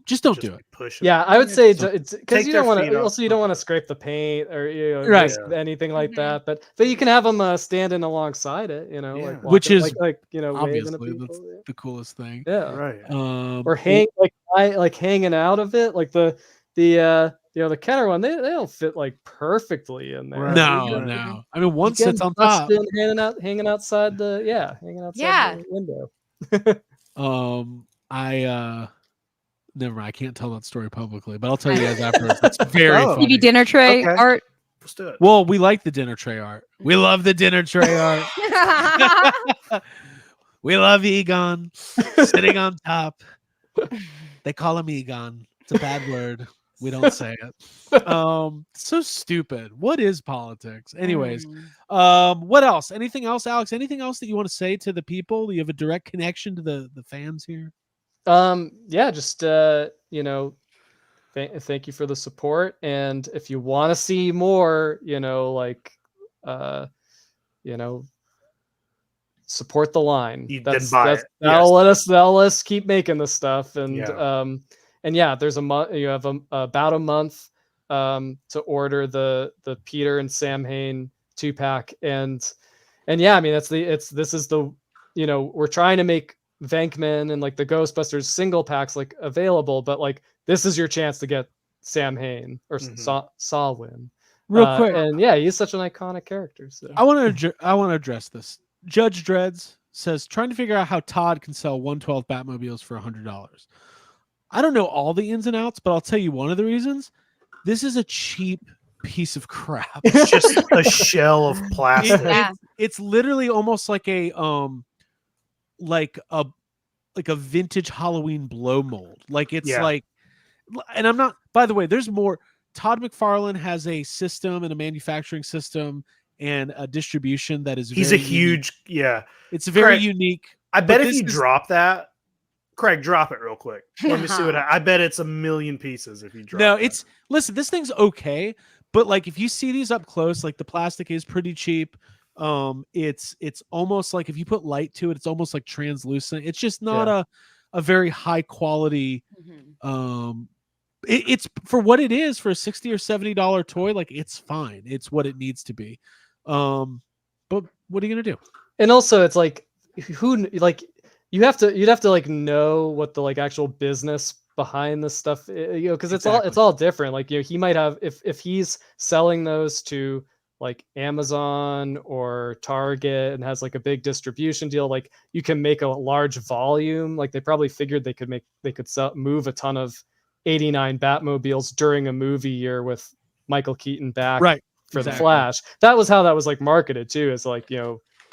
just don't do it. push it? Yeah, I would say So it's because take you their don't want feet to. off Also, you don't want to scrape the paint or, you know, Right. risk anything like Mhm. that. But you can have them standing alongside it. You know, Yeah. like Which walking, is like you know, waving at Obviously, that's people. the coolest thing. Yeah. Right. Or hang like hanging out of it, like the you know, the Kenner one. They don't fit like perfectly in there. Right. No, Right. no. I mean, one You get sits on top. Dustin hanging outside Yeah. the window. Never mind. I can't tell that story publicly, but I'll tell you guys afterwards. It's very Oh. funny. TV dinner tray Okay. art. Let's do it. Well, we like the dinner tray art. We love the dinner tray art. We love Egon sitting on top. They call him Egon. It's a bad word. We don't say it. So stupid. What is politics? Anyways, what else? Anything else, Alex? Anything else that you want to say to the people? You have a direct connection to the fans here? Yeah, just you know, thank you for the support, and if you want to see more, you know, like you know, support the line. That'll let us keep making this stuff, and yeah, there's a month. You have about a month to order the Peter and Sam Hain 2-pack, and yeah, I mean this is the, you know, we're trying to make Venkman and like the Ghostbusters single packs like available, but like this is your chance to get Sam Hain or Salwin. Real quick, and yeah, he's such an iconic character. So I want to address this. Judge Dreads says trying to figure out how Todd can sell 112 Batmobiles for $100. I don't know all the ins and outs, but I'll tell you one of the reasons. This is a cheap piece of crap. It's just a shell of plastic. It's literally almost like a vintage Halloween blow mold. Like it's like, and I'm not, by the way, there's more. Todd McFarlane has a system and a manufacturing system and a distribution that is He's very a huge unique. It's very unique. I bet if you drop that, Craig, drop it real quick. Let me see what I bet it's 1 million pieces if you drop No, that. listen, this thing's okay, but like if you see these up close, like the plastic is pretty cheap. It's almost like if you put light to it, it's almost like translucent. It's just not a very high quality. Mhm. It's for what it is for a $60 or $70 toy. Like it's fine. It's what it needs to be. But what are you gonna do? And also, it's like like you'd have to like know what the like actual business behind this stuff, because it's all different. Like he might have, if he's selling those to like Amazon or Target and has like a big distribution deal, like you can make a large volume. Like they probably figured they could move a ton of 89 Batmobiles during a movie year with Michael Keaton back for the Flash. That was how that was like marketed too, is like,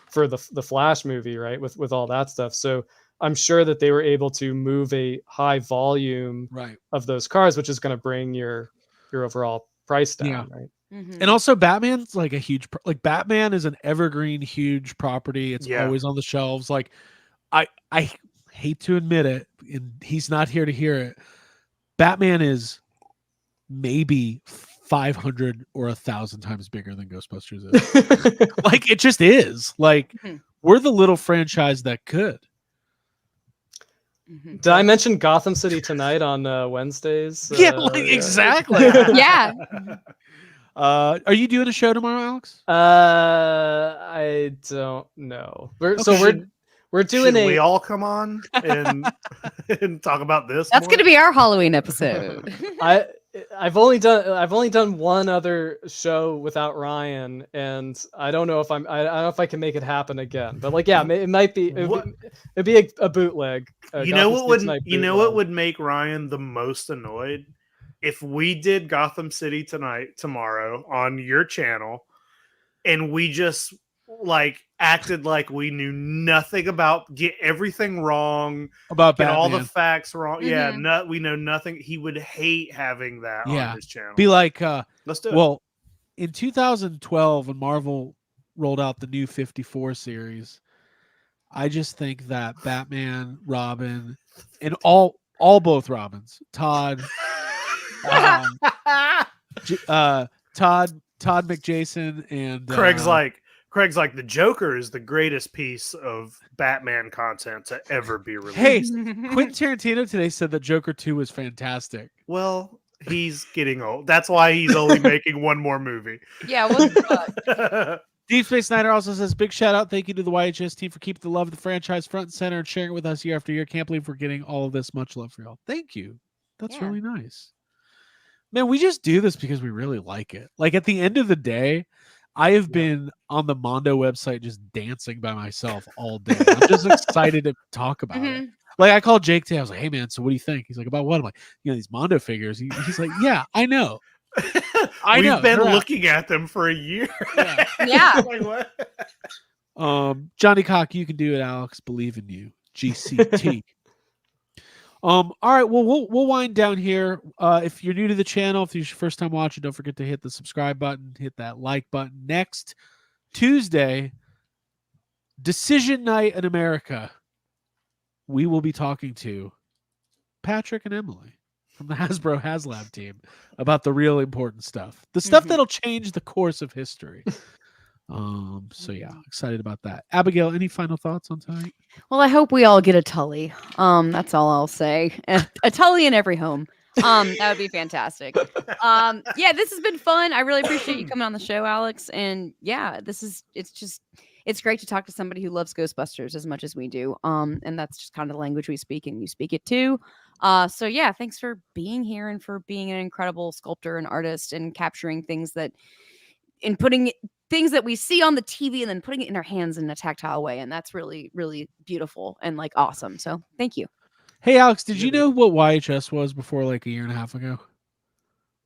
for the Flash movie, right? With all that stuff. So I'm sure that they were able to move a high volume of those cars, which is going to bring your overall price down, right? Mm-hmm. And also Batman's like a huge, like Batman is an evergreen, huge property. It's always on the shelves. Like I hate to admit it, and he's not here to hear it. Batman is maybe 500 or 1,000 times bigger than Ghostbusters is. Like it just is. Like we're the little franchise that could. Did I mention Gotham City Tonight on Wednesdays? Yeah, like exactly. Yeah. Are you doing a show tomorrow, Alex? I don't know. We're doing Should we all come on and and talk about this? That's going to be our Halloween episode. I've only done one other show without Ryan, and I don't know if I don't know if I can make it happen again. But like, yeah, it might be. It'd be a bootleg. You know what would make Ryan the most annoyed? If we did Gotham City Tonight tomorrow on your channel, and we just like acted like we knew nothing about, get everything wrong about get Batman. all the facts wrong. Yeah, we know nothing. He would hate having that on his channel. Be like, let's do it. Well, in 2012, when Marvel rolled out the new 54 series, I just think that Batman, Robin, and both Robins, Todd, Todd McJason, and Craig's like the Joker is the greatest piece of Batman content to ever be released. Hey, Quentin Tarantino today said that Joker 2 was fantastic. Well, he's getting old. That's why he's only making one more movie. Yeah, what the fuck? Deep Space Niner also says, big shout out. Thank you to the YHS team for keeping the love of the franchise front and center and sharing it with us year after year. Can't believe we're getting all of this. Much love for y'all. Thank you. That's really nice. Man, we just do this because we really like it. Like at the end of the day, I have been on the Mondo website just dancing by myself all day. I'm just excited to talk about it. Like I called Jake today. I was like, hey man, so what do you think? He's like, about what? I'm like, these Mondo figures. He's like, yeah, I know. We've been looking at them for a year. Yeah. Like, what? Johnny Cock, you can do it, Alex. Believe in you. GCT. All right, well, we'll wind down here. If you're new to the channel, if it's your first time watching, don't forget to hit the subscribe button, hit that like button. Next Tuesday, Decision Night in America, we will be talking to Patrick and Emily from the Hasbro HasLab team about the real important stuff, the stuff that'll change the course of history. So yeah, excited about that. Abigail, any final thoughts on tonight? Well, I hope we all get a Tully. That's all I'll say. A Tully in every home. That would be fantastic. Yeah, this has been fun. I really appreciate you coming on the show, Alex. And yeah, it's great to talk to somebody who loves Ghostbusters as much as we do. And that's just kind of the language we speak, and you speak it too. So yeah, thanks for being here and for being an incredible sculptor and artist and capturing things that things that we see on the TV and then putting it in our hands in a tactile way. And that's really, really beautiful and like awesome. So thank you. Hey, Alex, did you know what YHS was before like a year and a half ago?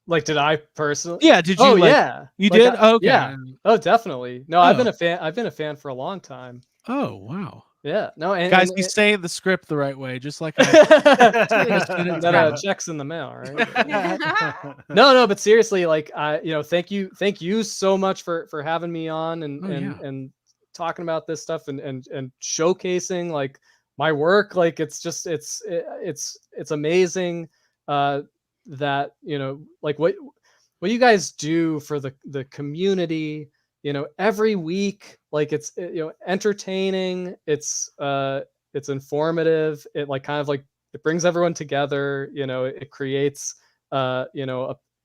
Like, did I personally? Yeah. Did you? Oh, yeah. You like, did? Okay. Yeah. Oh, definitely. No, I've been a fan for a long time. Oh, wow. Yeah. No, and guys, he's saying the script the right way, just like checks in the mail, right? No, but seriously, like thank you so much for having me on and talking about this stuff and showcasing like my work. Like it's amazing that like what you guys do for the community, every week. Like it's entertaining, it's it's informative. It like kind of like it brings everyone together. You know, it creates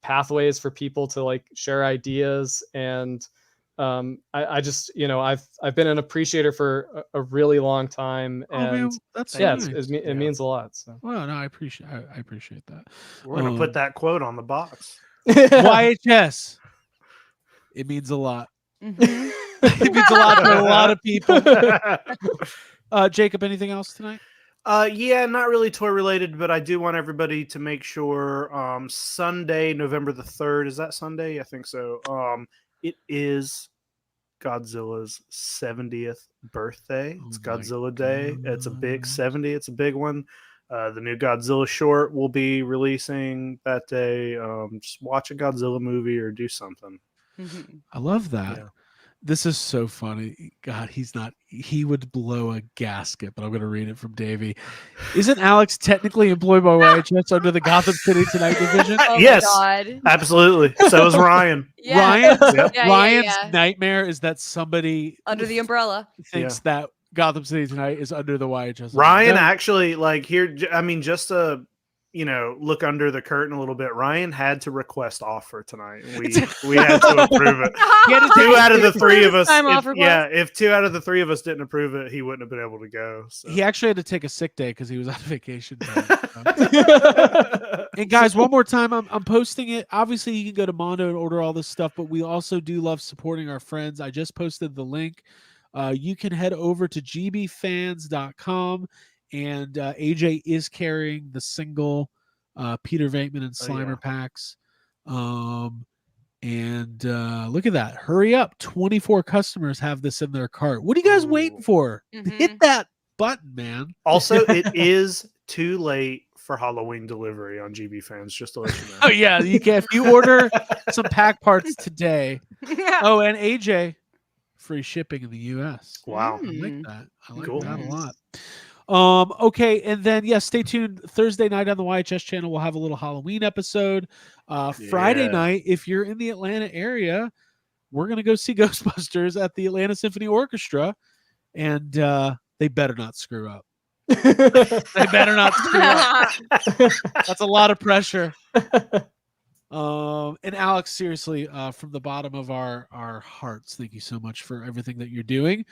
pathways for people to like share ideas. And I just, I've been an appreciator for a really long time, and man, that's yeah, nice. it means a lot. So Well, no, I appreciate that. We're gonna put that quote on the box. YHS. It means a lot. Mhm. It means a lot to a lot of people. Jacob, anything else tonight? Yeah, not really toy related, but I do want everybody to make sure Sunday, November the 3rd, is that Sunday? I think so. It is Godzilla's 70th birthday. It's Oh my Godzilla Day. It's a big God. 70. It's a big one. The new Godzilla short will be releasing that day. Just watch a Godzilla movie or do something. Mhm. I love that. Yeah. This is so funny. God, he would blow a gasket, but I'm going to read it from Davey. Isn't Alex technically employed by YHS under the Gotham City Tonight division? Oh Yes. my God. Absolutely. So is Ryan. Yeah. Ryan's, Yep. Yeah, Ryan's yeah. nightmare is that somebody Under the umbrella. thinks that Gotham City Tonight is under the YHS. Ryan No. actually, like, here, I mean, just to look under the curtain a little bit, Ryan had to request off for tonight. We had to approve it. He had to Two out of the three of us, Time off if 2 out of the 3 of us didn't approve it, he wouldn't have been able to go. So. He actually had to take a sick day because he was on vacation. And guys, one more time, I'm posting it. Obviously, you can go to Mondo and order all this stuff, but we also do love supporting our friends. I just posted the link. You can head over to gbfans.com, and AJ is carrying the single Peter Venkman and Slimer packs. And look at that. Hurry up. 24 customers have this in their cart. What are you guys waiting for? Mhm. Hit that button, man. Also, it is too late for Halloween delivery on GB Fans, just to let you know. Oh, yeah. You can, if you order some pack parts today. Oh, and AJ, free shipping in the US. Wow. I like that. I like Cool. that a lot. Okay, and then stay tuned. Thursday night on the YHS channel, we'll have a little Halloween episode. Friday Yeah. night, if you're in the Atlanta area, we're gonna go see Ghostbusters at the Atlanta Symphony Orchestra, and they better not screw up. They better not screw up. That's a lot of pressure. And Alex, seriously, from the bottom of our hearts, thank you so much for everything that you're doing.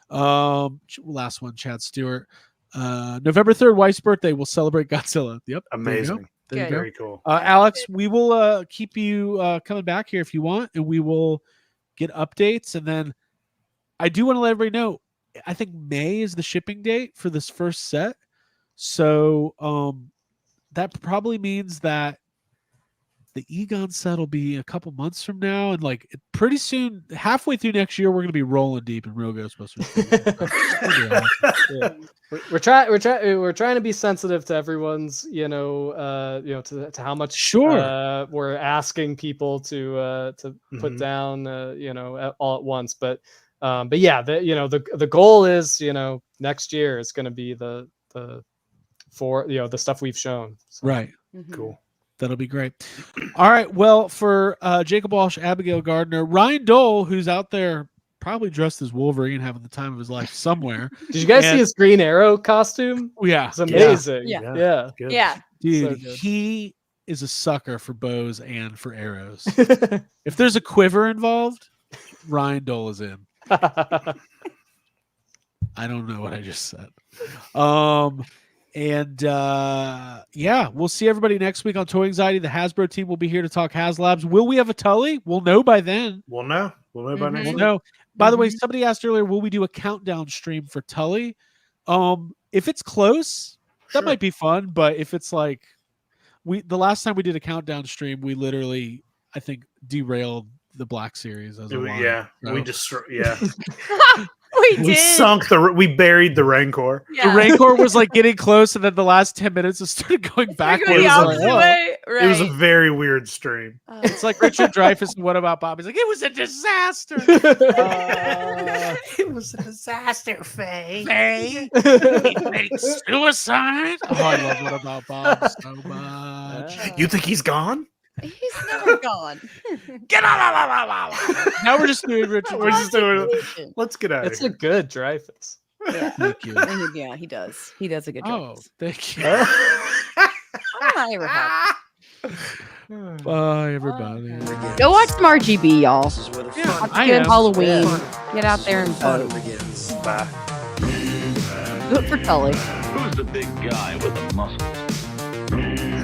Last one, Chad Stewart. November 3rd, wife's birthday. We'll celebrate Godzilla. Yep. Amazing. There you go. Very cool. Alex, we will keep you coming back here if you want, and we will get updates. And then I do want to let everybody know, I think May is the shipping date for this first set. So that probably means that the Egon set will be a couple months from now, and like pretty soon, halfway through next year, we're going to be rolling deep in Real Ghostbusters. Yeah. We're trying to be sensitive to everyone's, to how much we're asking people to put down, all at once. But yeah, the goal is, next year is going to be the stuff we've shown. So. Right. Mhm. Cool. That'll be great. All right. Well, for Jacob Walsh, Abigail Gardner, Ryan Dole, who's out there probably dressed as Wolverine, having the time of his life somewhere. Did you guys see his Green Arrow costume? Yeah. It's amazing. Yeah. Yeah. Good. Yeah. Dude, So good. he is a sucker for bows and for arrows. If there's a quiver involved, Ryan Dole is in. I don't know what I just said. And we'll see everybody next week on Toy Anxiety. The Hasbro team will be here to talk HasLabs. Will we have a Tully? We'll know by then. We'll know. We'll know by next We'll week. know. By the way, somebody asked earlier, will we do a countdown stream for Tully? If it's close, that might be fun. But if it's like the last time we did a countdown stream, we literally, I think, derailed the Black Series as a line. Yeah. So- We just, yeah. We we buried the Rancor. Yeah. The Rancor was like getting close, and then the last 10 minutes it started going We're backwards. going the was like, opposite "Oh." way. Right. It was a very weird stream. It's like Richard Dreyfuss and What About Bob? He's like, it was a disaster. It was a disaster, Faye. Faye, he made suicide. Oh, I love What About Bob so much. You think he's gone? He's never gone. Get out! Now we're just doing Richard. We're just doing it. Patient. Let's get out of It's here. a good Dreyfus. Yeah. Thank you. And yeah, he does. He does a good job. Oh, thank you. I ever have. Bye, everybody. Go watch some RGB, y'all. This is where the Yeah, fun I Good am. Halloween. Fun. Get out This is there where and the fun vote. begins. Bye. Do it for Tully. Who's the big guy with the muscles?